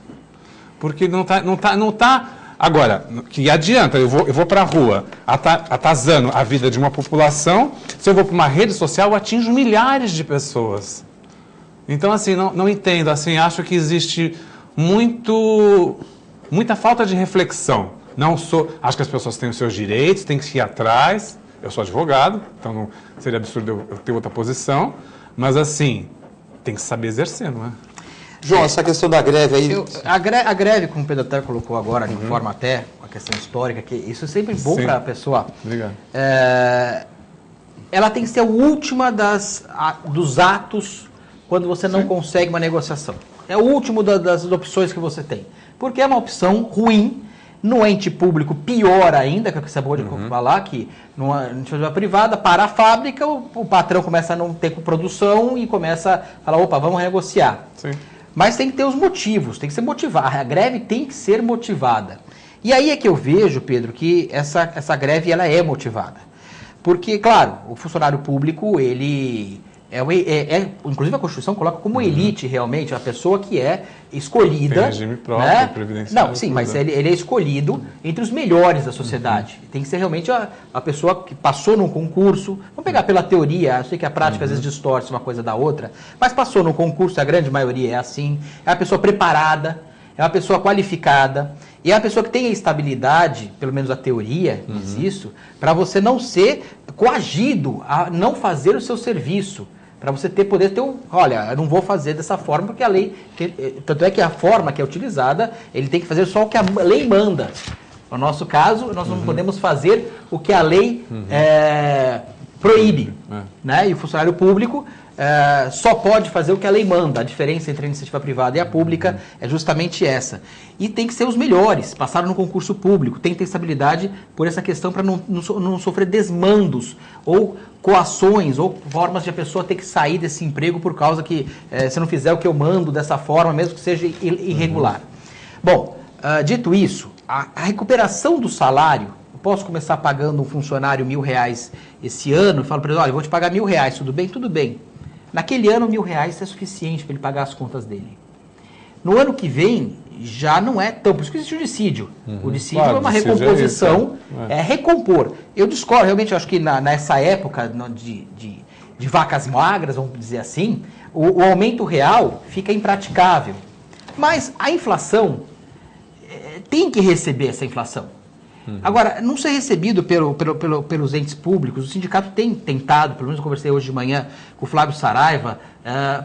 Porque não tá. Agora, que adianta, eu vou para a rua atazando a vida de uma população, se eu vou para uma rede social, eu atinjo milhares de pessoas. Então, assim, não entendo, assim, acho que existe muita falta de reflexão. Acho que as pessoas têm os seus direitos, têm que ir atrás. Eu sou advogado, então não seria absurdo eu ter outra posição, mas, assim, tem que saber exercer, não é? João, essa questão da greve aí... A greve, como o Pedro até colocou agora, de forma até, uma questão histórica, que isso é sempre bom para a pessoa. Obrigado. Ela tem que ser a última dos atos quando você não consegue uma negociação. É o último das opções que você tem. Porque é uma opção ruim, no ente público pior ainda, que você acabou de falar, que numa iniciativa privada, para a fábrica, o patrão começa a não ter produção e começa a falar, opa, vamos renegociar. Sim. Mas tem que ter os motivos, tem que ser motivada. A greve tem que ser motivada. E aí é que eu vejo, Pedro, que essa greve ela é motivada. Porque, claro, o funcionário público, ele... inclusive a Constituição coloca como elite, realmente, a pessoa que é escolhida... Tem regime próprio, né? previdenciário. Não, sim, mas ele é escolhido entre os melhores da sociedade. Tem que ser realmente a pessoa que passou num concurso. Vamos pegar pela teoria, eu sei que a prática às vezes distorce uma coisa da outra, mas passou num concurso, a grande maioria é assim. É uma pessoa preparada, é uma pessoa qualificada, e é uma pessoa que tem a estabilidade, pelo menos a teoria diz isso, para você não ser coagido a não fazer o seu serviço. Para você poder ter olha, eu não vou fazer dessa forma porque a lei... Tanto é que a forma que é utilizada, ele tem que fazer só o que a lei manda. No nosso caso, nós não podemos fazer o que a lei proíbe. Né? E o funcionário público só pode fazer o que a lei manda. A diferença entre a iniciativa privada e a pública é justamente essa. E tem que ser os melhores, passaram no concurso público, tem que ter estabilidade por essa questão para não sofrer desmandos ou coações ou formas de a pessoa ter que sair desse emprego por causa que se não fizer o que eu mando dessa forma, mesmo que seja irregular. Bom, dito isso, a recuperação do salário, eu posso começar pagando um funcionário R$1.000 esse ano, e falo para ele, olha, eu vou te pagar R$1.000, tudo bem? Tudo bem. Naquele ano, R$1.000 é suficiente para ele pagar as contas dele. No ano que vem, já não é tão... Por isso que existe o dissídio. O dissídio é uma recomposição, é recompor. Eu discordo, realmente, eu acho que nessa época de vacas magras, vamos dizer assim, o aumento real fica impraticável. Mas a inflação tem que receber essa inflação. Agora, não ser recebido pelos entes públicos, o sindicato tem tentado, pelo menos eu conversei hoje de manhã com o Flávio Saraiva,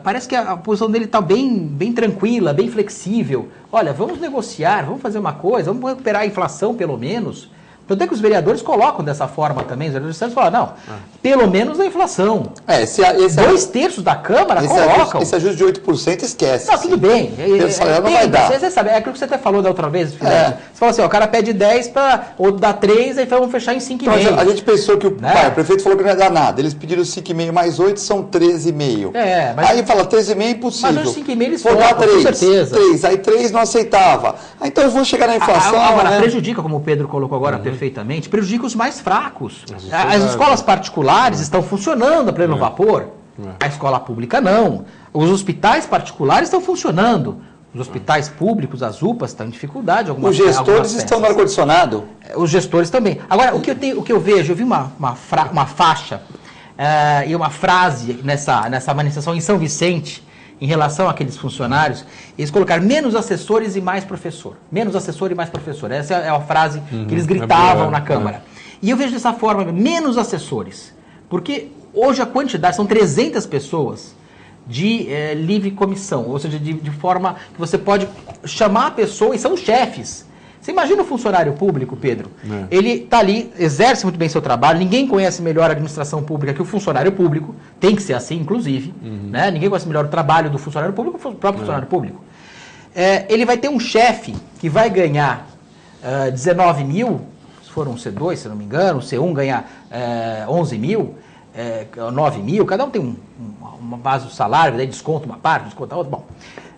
parece que a posição dele está bem tranquila, bem flexível. Olha, vamos negociar, vamos fazer uma coisa, vamos recuperar a inflação pelo menos. Tanto é que os vereadores colocam dessa forma também, os vereadores falam, não, pelo menos a inflação. 2/3 da Câmara colocam. Esse ajuste de 8% esquece. Não, tudo bem. Pelo salário não vai dar. Você sabe, é aquilo que você até falou da outra vez, Você falou assim, ó, o cara pede 10 para outro dá 3, aí vamos fechar em 5,5. Então, a gente pensou que o prefeito falou que não ia dar nada. Eles pediram 5,5 mais 8, são 13,5. Mas aí fala, 13,5 é impossível. Mas os 5,5 eles vou dar 3, com certeza. 3, aí 3 não aceitava. Então eu vou chegar na inflação. Agora, prejudica, como o Pedro colocou agora perfeitamente, prejudica os mais fracos. As escolas particulares estão funcionando a pleno vapor. A escola pública não. Os hospitais particulares estão funcionando. Os hospitais públicos, as UPAs, estão em dificuldade. Os gestores estão no ar-condicionado. Os gestores também. Agora, o que eu vejo, eu vi uma faixa e uma frase nessa manifestação em São Vicente, em relação àqueles funcionários, eles colocaram menos assessores e mais professor. Menos assessor e mais professor. Essa é a frase que eles gritavam na Câmara. E eu vejo dessa forma, menos assessores. Porque hoje a quantidade, são 300 pessoas de livre comissão, ou seja, de forma que você pode chamar a pessoa e são chefes. Você imagina o funcionário público, Pedro? Ele está ali, exerce muito bem seu trabalho, ninguém conhece melhor a administração pública que o funcionário público, tem que ser assim, inclusive, né? Ninguém conhece melhor o trabalho do funcionário público que o próprio funcionário público. Ele vai ter um chefe que vai ganhar 19 mil, se for um C2, se não me engano, o C1 ganha 11 mil, 9 mil, cada um tem uma base do salário, daí desconta uma parte, desconta a outra. Bom,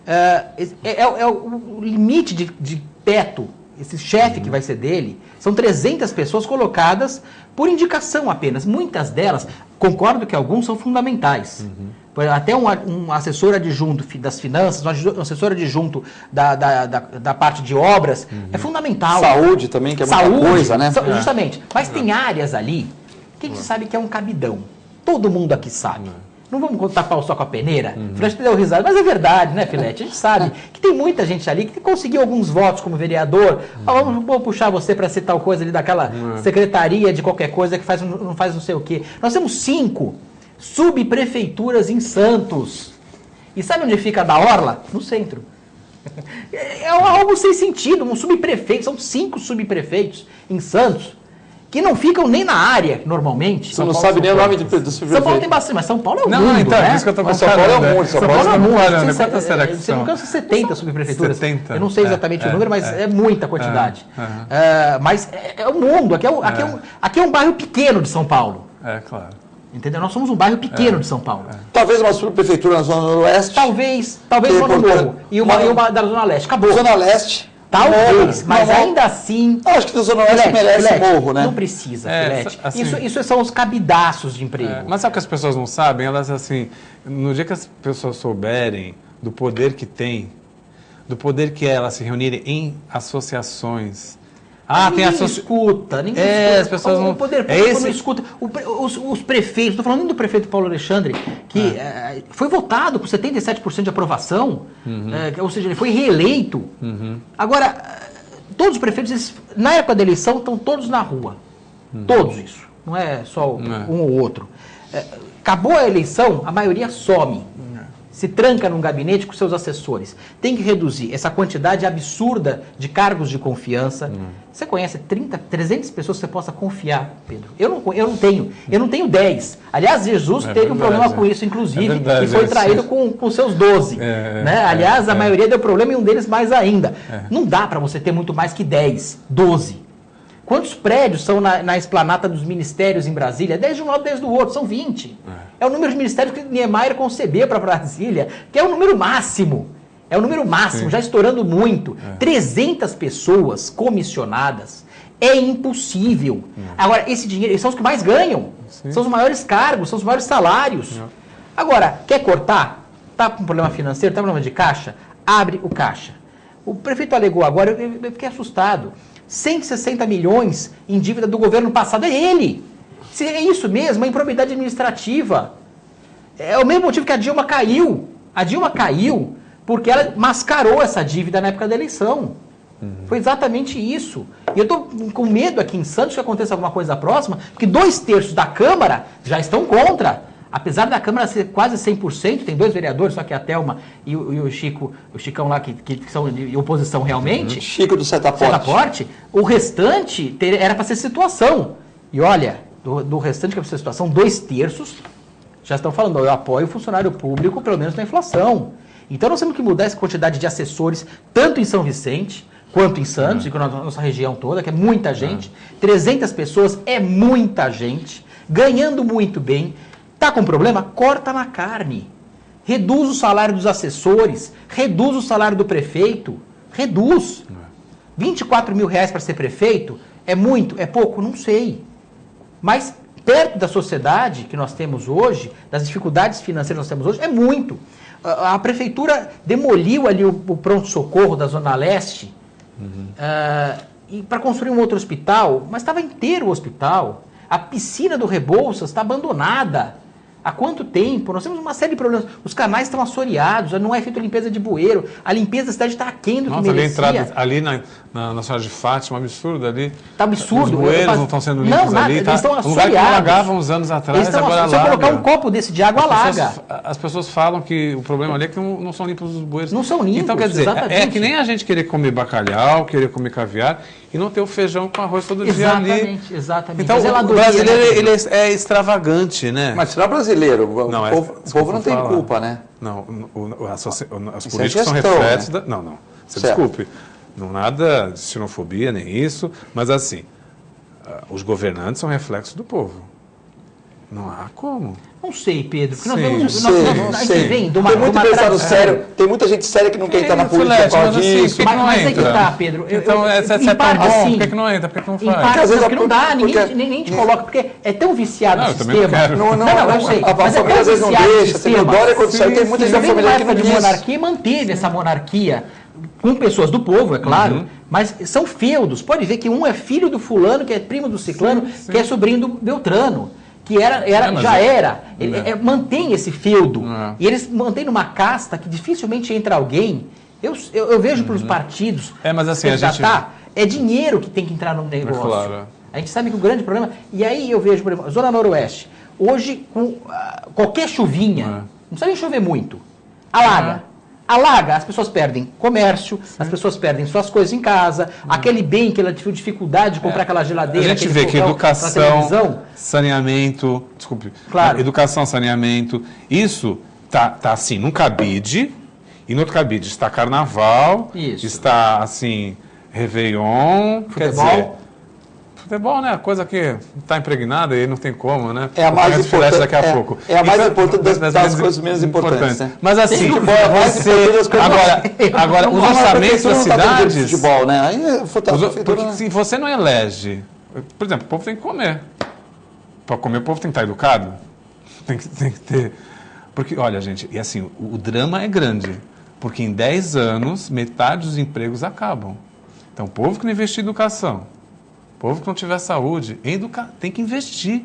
é o limite de teto, esse chefe que vai ser dele, são 300 pessoas colocadas por indicação apenas. Muitas delas, concordo que alguns são fundamentais. Até um assessor adjunto das finanças, um assessor adjunto da parte de obras, é fundamental. Saúde também, que é muita coisa, né? Justamente. Mas tem áreas ali que a gente sabe que é um cabidão. Todo mundo aqui sabe. Não vamos tapar o sol com a peneira? Filete deu risada, mas é verdade, né, Filete? A gente sabe que tem muita gente ali que conseguiu alguns votos como vereador. Vamos puxar você para ser tal coisa ali daquela secretaria de qualquer coisa que não faz não sei o quê. Nós temos 5 subprefeituras em Santos. E sabe onde fica a da Orla? No centro. É algo sem sentido. Um subprefeito, são 5 subprefeitos em Santos, que não ficam nem na área, normalmente. Você não sabe nem o nome do subprefeito. São Paulo tem bastante, mas São Paulo é o mundo, não, então, né? é isso que eu tô São Paulo é o mundo. São Paulo é o mundo. Quantas será que são? Se não me engano, 70 subprefeituras. 70? Eu não sei exatamente o número, mas é muita quantidade. Mas é o mundo. Aqui é um bairro pequeno de São Paulo. Claro. Entendeu? Nós somos um bairro pequeno de São Paulo. Talvez uma subprefeitura na Zona Oeste. Talvez uma no Morro. E uma da Zona Leste. Acabou. Zona Leste. Talvez, mas ainda assim... Eu acho que a Zona Oeste merece morro, né? Não precisa, Filete. Assim, isso são os cabidaços de emprego. Mas sabe o que as pessoas não sabem? Elas, assim, no dia que as pessoas souberem do poder que tem, do poder que é elas se reunirem em associações... ninguém escuta, ninguém escuta. As pessoas não... O poder público não escuta. Os prefeitos, estou falando nem do prefeito Paulo Alexandre, que foi votado com 77% de aprovação, ou seja, ele foi reeleito. Agora, todos os prefeitos, na época da eleição, estão todos na rua. Todos isso. Não é só um ou outro. Acabou a eleição, a maioria some. Se tranca num gabinete com seus assessores. Tem que reduzir essa quantidade absurda de cargos de confiança. Você conhece 300 pessoas que você possa confiar, Pedro? Eu não tenho 10. Aliás, Jesus teve um problema com isso, inclusive, e foi traído com seus 12. Né? Aliás, a maioria deu problema e um deles mais ainda. Não dá para você ter muito mais que 10, 12. Quantos prédios são na esplanada dos ministérios em Brasília? 10 de um lado, 10 do outro, são 20. É o número de ministérios que Niemeyer concebeu para Brasília, que é o número máximo. É o número máximo, já estourando muito. 300 pessoas comissionadas é impossível. Agora, esse dinheiro, eles são os que mais ganham. São os maiores cargos, são os maiores salários. Agora, quer cortar? Está com problema financeiro, está com problema de caixa? Abre o caixa. O prefeito alegou agora, eu fiquei assustado. 160 milhões em dívida do governo passado. É ele. Se é isso mesmo, é improbidade administrativa. É o mesmo motivo que a Dilma caiu. A Dilma caiu porque ela mascarou essa dívida na época da eleição. Foi exatamente isso. E eu estou com medo aqui em Santos que aconteça alguma coisa próxima, porque 2/3 da Câmara já estão contra. Apesar da Câmara ser quase 100%, tem 2 vereadores, só que a Thelma e o Chicão lá, que são de oposição realmente. Chico do Setaporte. O restante era para ser situação. E olha, do restante que é para ser situação, 2/3 já estão falando, eu apoio o funcionário público, pelo menos na inflação. Então nós temos que mudar essa quantidade de assessores, tanto em São Vicente, quanto em Santos, e na nossa região toda, que é muita gente. 300 pessoas é muita gente, ganhando muito bem. Está com problema? Corta na carne. Reduz o salário dos assessores, reduz o salário do prefeito, reduz. 24 mil reais para ser prefeito é muito, é pouco? Não sei. Mas perto da sociedade que nós temos hoje, das dificuldades financeiras que nós temos hoje, é muito. A prefeitura demoliu ali o pronto-socorro da Zona Leste para construir um outro hospital, mas estava inteiro o hospital. A piscina do Rebouças está abandonada. Há quanto tempo? Nós temos uma série de problemas. Os canais estão assoreados, não é feita limpeza de bueiro. A limpeza da cidade está aquém do que merecia. Ali na Senhora de Fátima, um absurdo ali. Está absurdo. Os bueiros não estão sendo limpos ali. Eles estão assoreados. Um lugar que não lagavam uns anos atrás, agora se eu colocar um copo desse de água, alaga. As pessoas falam que o problema ali é que não são limpos os bueiros. Não são limpos, então, quer dizer, exatamente. É que nem a gente querer comer bacalhau, querer comer caviar e não ter o feijão com arroz todo dia ali. Exatamente. Então, o brasileiro ele é extravagante, né? Mas será brasileiro? O povo não tem falar. culpa, né? Não, as políticas são reflexos da... Não, você desculpe. Não nada de xenofobia, nem isso, mas assim, os governantes são reflexos do povo. Não há como. Não sei, Pedro. Porque Sim. nós vem de uma, tem muito uma empresário tradição. sério, tem muita gente séria que não quer entrar na política por Filete, causa mas assim, disso. por que não Mas é que entra? tá, Pedro. Então, se é tão bom, por que não entra? Por que não Em faz? parte, às vezes porque não dá, porque- ninguém te coloca, porque é tão viciado Não, o eu também não sistema. quero. Não, eu sei. a Mas é família tão às vezes não viciado o deixa, você sistema. Dória quando saiu, tem muita gente da Também família numa que não época de quis. monarquia, manteve essa monarquia com pessoas do povo, é claro, mas são feudos. Pode ver que um é filho do fulano, que é primo do ciclano, que é sobrinho do Beltrano. Que mantém esse feudo. E eles mantêm uma casta que dificilmente entra alguém. Eu vejo pelos partidos. Mas assim, a gente... É dinheiro que tem que entrar no negócio. Claro. A gente sabe que o grande problema... E aí eu vejo, por exemplo, Zona Noroeste. Hoje, com qualquer chuvinha, não precisa nem chover muito, alaga. Alaga, as pessoas perdem comércio, as pessoas perdem suas coisas em casa, aquele bem que ela teve dificuldade de comprar aquela geladeira. A gente vê que educação, saneamento, educação, saneamento, isso tá assim, num cabide, e no outro cabide está carnaval, está assim, Réveillon, futebol, né? A coisa que está impregnada e não tem como, né? É a mais importante daqui a pouco. É a mais importante das coisas menos importantes. Né? Mas assim, futebol é mais importante das coisas agora os orçamentos das cidades... Futebol, né? Aí, porque se você não elege... Por exemplo, o povo tem que comer. Para comer, o povo tem que estar educado. Tem que ter... Porque, olha, gente, e assim, o drama é grande. Porque em 10 anos, metade dos empregos acabam. Então, o povo que não investir em educação... O povo que não tiver saúde, tem que investir.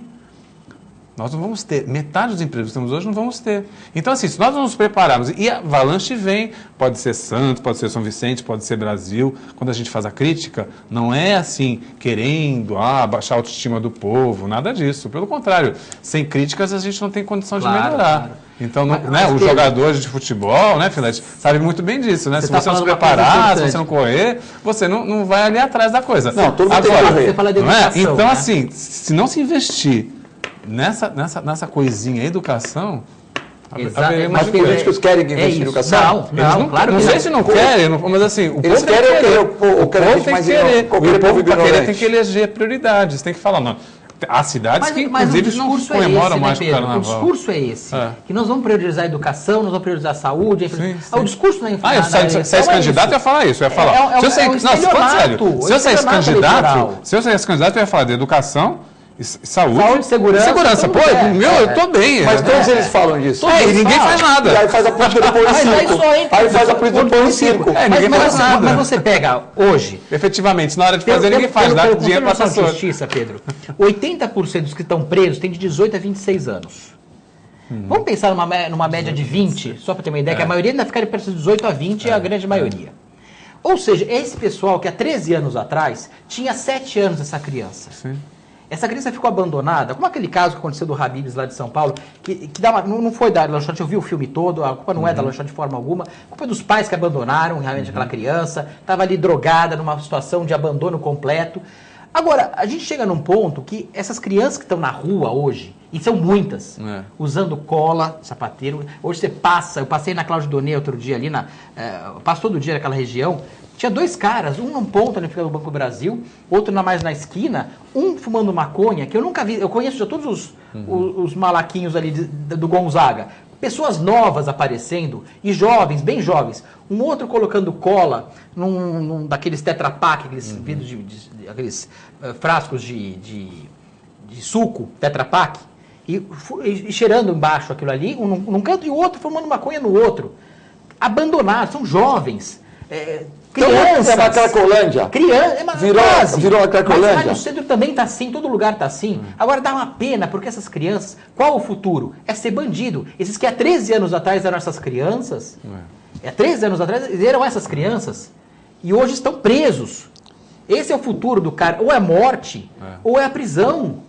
Nós não vamos ter. Metade dos empregos que temos hoje não vamos ter. Então, assim, se nós não nos prepararmos, e a avalanche vem, pode ser Santos, pode ser São Vicente, pode ser Brasil, quando a gente faz a crítica, não é assim, querendo baixar a autoestima do povo, nada disso. Pelo contrário, sem críticas a gente não tem condição de melhorar. Claro. Então, os jogadores de futebol, né, Filete, sabe muito bem disso, né? Se você não se preparar, se você não correr, você não vai ali atrás da coisa. Não, todo mundo tem que correr. Você fala de educação, Então, né? assim, se não se investir nessa coisinha, educação... Mas os políticos querem investir em educação? Não, claro que não. Não sei se não querem, mas assim, o eles povo querem o povo tem que eleger prioridades, tem que falar, não... Há cidades que, inclusive, não comemoram mais o carnaval. O discurso é esse, que nós vamos priorizar a educação, nós vamos priorizar a saúde. O discurso na informação. Se eu fosse candidato, eu ia falar isso. Eu ia falar. Se eu saísse candidato, eu ia falar de educação, saúde, segurança. Pô, eu tô bem. Mas todos eles falam disso. E ninguém faz nada. E aí faz a política do pão e circo. Aí faz a política do pão e circo. Ninguém faz nada. Mas você pega hoje... Efetivamente, na hora de fazer, ninguém faz. Dá dinheiro para a pessoa. Justiça, Pedro. 80% dos que estão presos têm de 18 a 26 anos. Vamos pensar numa média de 20, só para ter uma ideia, que a maioria ainda ficaria perto de 18 a 20, a grande maioria. Ou seja, esse pessoal que há 13 anos atrás tinha 7 anos essa criança. Sim. Essa criança ficou abandonada, como aquele caso que aconteceu do Habib's lá de São Paulo, que não foi da lanchonete, eu vi o filme todo, a culpa não é da lanchonete de forma alguma, a culpa é dos pais que abandonaram realmente aquela criança, estava ali drogada, numa situação de abandono completo. Agora, a gente chega num ponto que essas crianças que estão na rua hoje, e são muitas, usando cola, sapateiro, hoje você passa, eu passei na Cláudio Donê outro dia ali, passo todo dia naquela região, tinha 2 caras, um num ponto ali no Banco do Brasil, outro mais na esquina, um fumando maconha, que eu nunca vi, eu conheço já todos os malaquinhos ali do Gonzaga. Pessoas novas aparecendo, e jovens, bem jovens. Um outro colocando cola num daqueles Tetra Pak, aqueles vidros aqueles frascos de suco, Tetra Pak, e cheirando embaixo aquilo ali, um num canto, e o outro fumando maconha no outro. Abandonados, são jovens. Crianças. É uma Cracolândia. Virou uma Cracolândia. Mas no centro também está assim, todo lugar está assim. Agora dá uma pena, porque essas crianças, qual o futuro? É ser bandido. Esses que há 13 anos atrás eram essas crianças, há 13 anos atrás eram essas crianças, e hoje estão presos. Esse é o futuro do cara. Ou é morte, ou é a prisão.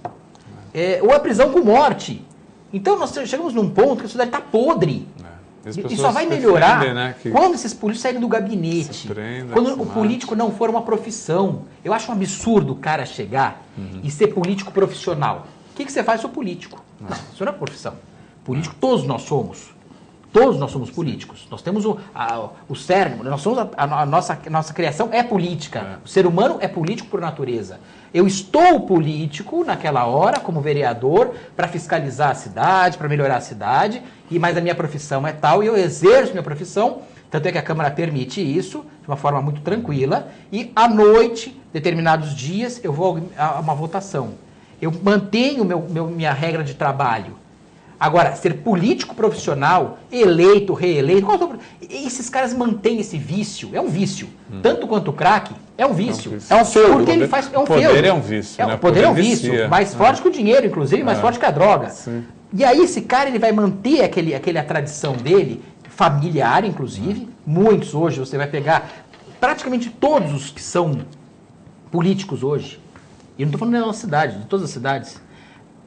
Ou é a prisão com morte. Então nós chegamos num ponto que a sociedade está podre. E só vai melhorar quando esses políticos saírem do gabinete. Quando o político não for uma profissão. Eu acho um absurdo o cara chegar e ser político profissional. O que você faz? Eu sou político. Não, isso não é profissão. Político todos nós somos. Todos nós somos políticos. Nós temos o cérebro, nós somos a nossa criação é política. O ser humano é político por natureza. Eu estou político naquela hora, como vereador, para fiscalizar a cidade, para melhorar a cidade, mas a minha profissão é tal e eu exerço minha profissão, tanto é que a Câmara permite isso, de uma forma muito tranquila, e à noite, determinados dias, eu vou a uma votação. Eu mantenho minha regra de trabalho. Agora, ser político profissional, eleito, reeleito, esses caras mantêm esse vício, é um vício. Tanto quanto o crack, é um vício. É um feudo. Porque ele faz, é um o poder feudo. é um vício, né? O poder é um vício, vicia. mais forte que o dinheiro, inclusive, mais forte que a droga. Sim. E aí esse cara, ele vai manter aquela tradição dele, familiar, inclusive. Muitos hoje, você vai pegar, praticamente todos os que são políticos hoje, e eu não estou falando da nossa cidade, de todas as cidades,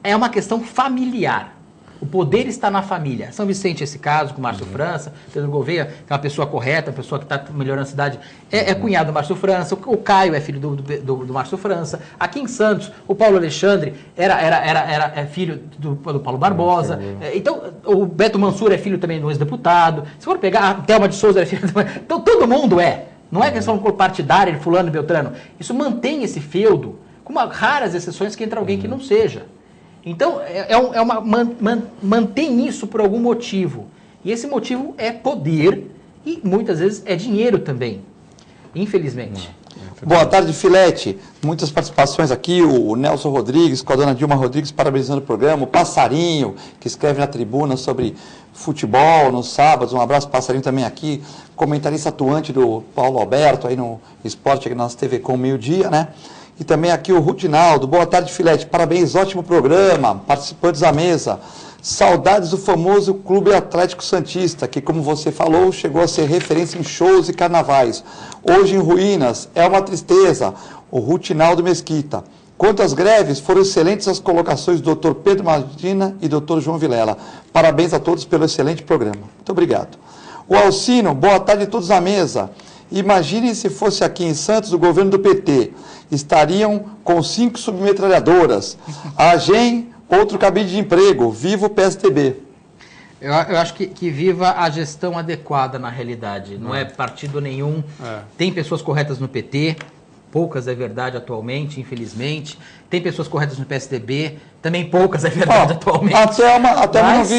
é uma questão familiar. O poder está na família. São Vicente, esse caso, com o Márcio França, Pedro Gouveia, que é uma pessoa correta, uma pessoa que está melhorando a cidade, é cunhado do Márcio França, o Caio é filho do Márcio França, aqui em Santos, o Paulo Alexandre é filho do Paulo Barbosa, então o Beto Mansur é filho também do ex-deputado, se for pegar, a Thelma de Souza é filho do... Então todo mundo é, não é questão partidária, fulano e beltrano, isso mantém esse feudo, com raras exceções que entra alguém que não seja. Então, mantém isso por algum motivo. E esse motivo é poder e muitas vezes é dinheiro também, infelizmente. Boa tarde, Filete. Muitas participações aqui, o Nelson Rodrigues, com a dona Dilma Rodrigues, parabenizando o programa, o Passarinho, que escreve na tribuna sobre futebol nos sábados, um abraço, Passarinho, também aqui, comentarista atuante do Paulo Alberto, aí no esporte, aqui na nossa TV com meio-dia, né? E também aqui o Rudinaldo. Boa tarde, Filete. Parabéns, ótimo programa. Participantes à mesa. Saudades do famoso Clube Atlético Santista, que, como você falou, chegou a ser referência em shows e carnavais. Hoje em ruínas. É uma tristeza. O Rudinaldo Mesquita. Quanto às greves, foram excelentes as colocações do Dr. Pedro Martina e Dr. João Vilela. Parabéns a todos pelo excelente programa. Muito obrigado. O Alcino. Boa tarde a todos à mesa. Imaginem se fosse aqui em Santos o governo do PT. Estariam com 5 submetralhadoras. A AGEM, outro cabide de emprego. Viva o PSDB. Eu acho que viva a gestão adequada na realidade. Não é partido nenhum. Tem pessoas corretas no PT, poucas é verdade atualmente, infelizmente. Tem pessoas corretas no PSDB, também poucas é verdade atualmente. A Thelma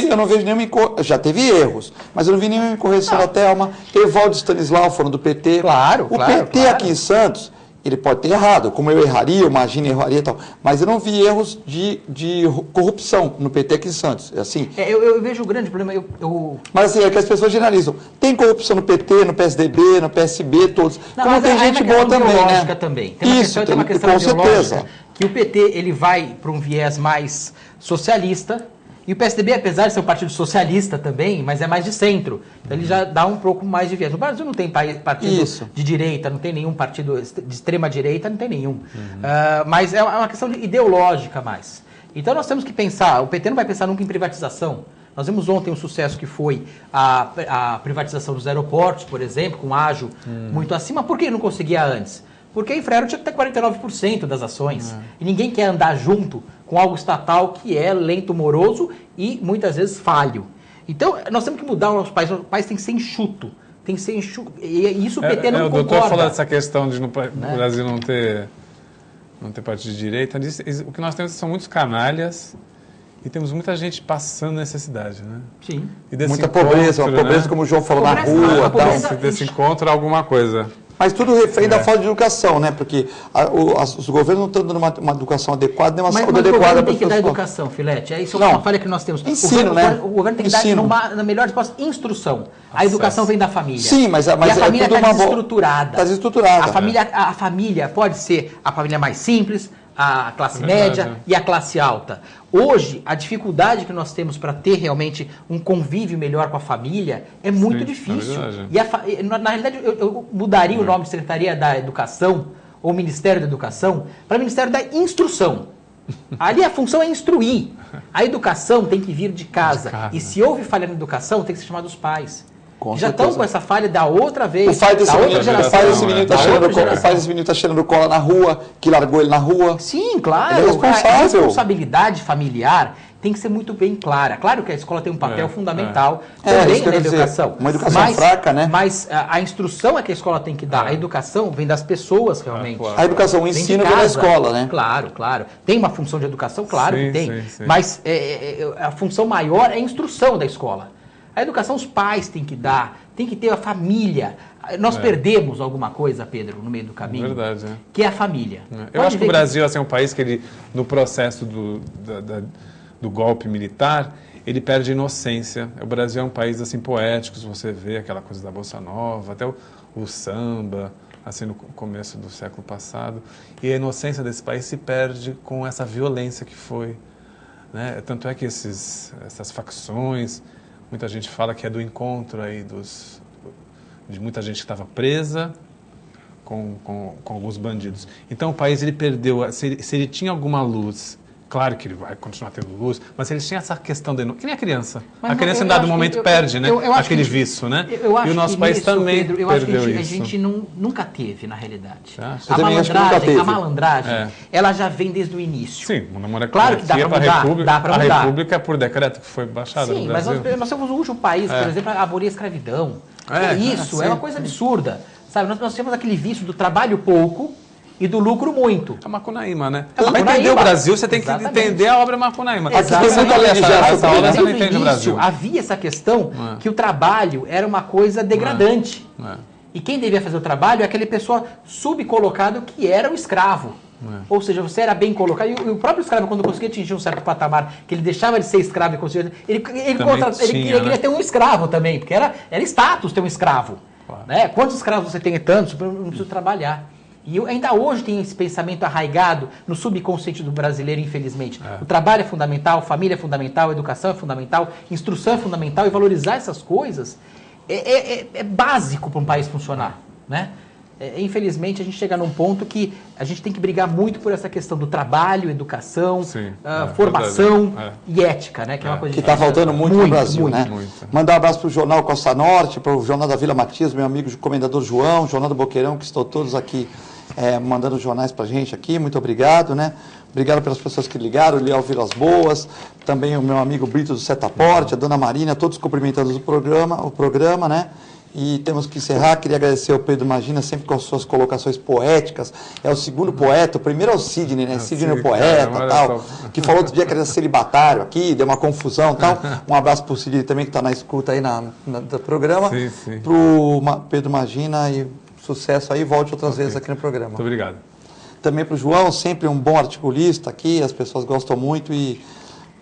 eu não vejo nenhuma já teve erros, mas eu não vi nenhuma incorreção da Thelma. Evaldo Stanislau foram do PT. Claro, o PT aqui em Santos, ele pode ter errado, como eu erraria, o Magini erraria e tal, mas eu não vi erros de corrupção no PT aqui em Santos. Assim. Eu vejo o grande problema. Mas assim, é que as pessoas generalizam. Tem corrupção no PT, no PSDB, no PSB, todos. Não, como tem gente boa também, né? Também. Tem uma questão com certeza. Que o PT ele vai para um viés mais socialista. E o PSDB, apesar de ser um partido socialista também, mas é mais de centro. Então ele já dá um pouco mais de viés. No Brasil não tem partido de direita, não tem nenhum partido de extrema direita, não tem nenhum. Mas é uma questão ideológica mais. Então nós temos que pensar, o PT não vai pensar nunca em privatização. Nós vimos ontem um sucesso que foi a privatização dos aeroportos, por exemplo, com ágio muito acima. Por que não conseguia antes? Porque a Infraero tinha que ter 49% das ações. E ninguém quer andar junto com algo estatal que é lento, moroso e muitas vezes falho. Então, nós temos que mudar o nosso país. O país tem que ser enxuto. Tem que ser enxuto. E isso o PT não concorda. O doutor falou dessa questão de no Brasil não ter partido de direita. O que nós temos são muitos canalhas e temos muita gente passando necessidade, né? Sim. E muita pobreza, uma pobreza, como o João falou, na rua. Desse encontro é alguma coisa. Mas tudo refém da falta de educação, né? Porque os governos não estão dando uma educação adequada, nem uma saúde adequada para as pessoas. Mas o governo tem que dar educação, Filete. É isso uma falha que nós temos. Ensino, né? O governo tem que dar, na melhor resposta, instrução. A educação vem da família. Sim, mas a família está desestruturada. Está desestruturada. A família pode ser a família mais simples, a classe média e a classe alta. Hoje, a dificuldade que nós temos para ter realmente um convívio melhor com a família é muito difícil. Na realidade, eu mudaria o nome de Secretaria da Educação ou Ministério da Educação para Ministério da Instrução. Ali a função é instruir. A educação tem que vir de casa. E se houve falha na educação, tem que ser chamado os pais. Já estão com essa falha da outra vez. O pai desse menino está cheirando cola na rua, que largou ele na rua. Sim, claro. Ele é responsável. A responsabilidade familiar, tem que ser muito bem clara. Claro que a escola tem um papel fundamental também na educação. Uma educação fraca, né? Mas a instrução é que a escola tem que dar. A educação vem das pessoas, realmente. A educação, o ensino vem da escola, né? Claro, claro. Tem uma função de educação? Claro que tem. Sim. Mas a função maior é a instrução da escola. A educação os pais têm que dar, tem que ter a família. Nós perdemos alguma coisa, Pedro, no meio do caminho. Verdade, que é a família. Eu acho que o Brasil assim, é um país que ele, no processo do golpe militar, ele perde a inocência. O Brasil é um país assim poético, se você vê aquela coisa da Bossa Nova, até o samba, assim no começo do século passado. E a inocência desse país se perde com essa violência que foi, né? Tanto é que essas facções, muita gente fala que é do encontro aí de muita gente que estava presa com alguns bandidos. Então o país ele perdeu, se ele tinha alguma luz, claro que ele vai continuar tendo luz, mas ele tinha essa questão de... Que nem a criança. A criança em dado momento perde, né? Aquele vício, né? E o nosso país também Pedro, perdeu isso. A gente nunca teve, na realidade. A malandragem, ela já vem desde o início. Sim, uma democracia. Claro que dá para mudar. A República é por decreto que foi baixada no Brasil. Sim, mas nós somos o último país, por exemplo, a abolir a escravidão. Isso é uma coisa absurda. Sabe, nós temos aquele vício do trabalho pouco e do lucro muito. É Macunaíma, né? Para entender o Brasil, você tem que entender a obra Macunaíma. Aqui tem muita lei essa aula, você não entende o Brasil. Havia essa questão que o trabalho era uma coisa degradante. E quem devia fazer o trabalho é aquele pessoa subcolocado que era o escravo. Ou seja, você era bem colocado. E o próprio escravo, quando conseguia atingir um certo patamar, que ele deixava de ser escravo e conseguia... Ele queria ter um escravo também, porque era status ter um escravo. Né? Quantos escravos você tem? Tantos, não preciso trabalhar. E ainda hoje tem esse pensamento arraigado no subconsciente do brasileiro, infelizmente. O trabalho é fundamental, família é fundamental, educação é fundamental, instrução é fundamental, e valorizar essas coisas é básico para um país funcionar, né? Infelizmente, a gente chega num ponto que a gente tem que brigar muito por essa questão do trabalho, educação, formação e ética, né? Que é uma coisa que está faltando muito no Brasil, né? Muito. Mandar um abraço para o Jornal Costa Norte, para o Jornal da Vila Matias, meu amigo Comendador João, Jornal do Boqueirão, que estão todos aqui mandando jornais para a gente aqui. Muito obrigado, né? Obrigado pelas pessoas que ligaram, o Léo Vilas Boas, também o meu amigo Brito do Setaporte, a Dona Marina, todos cumprimentando o programa, né? E temos que encerrar. Queria agradecer ao Pedro Magina, sempre com as suas colocações poéticas. É o segundo poeta, o primeiro é o Sidney, né? Sidney é o poeta, tal, que falou outro dia que era celibatário aqui, deu uma confusão, tal. Um abraço para o Sidney também, que está na escuta aí do programa. Para o Pedro Magina, e sucesso aí, volte outras vezes aqui no programa. Muito obrigado. Também para o João, sempre um bom articulista aqui, as pessoas gostam muito e...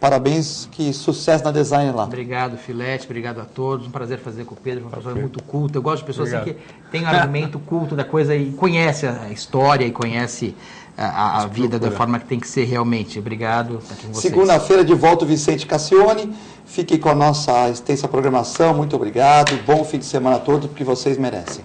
Parabéns, que sucesso na design lá. Obrigado, Filete, obrigado a todos. Um prazer fazer com o Pedro, uma pessoa muito culta. Eu gosto de pessoas assim, que têm um argumento culto da coisa e conhece a história e conhece a vida da forma que tem que ser realmente. Obrigado. Segunda-feira de volta o Vicente Cassione. Fique com a nossa extensa programação. Muito obrigado. Bom fim de semana a todos, porque vocês merecem.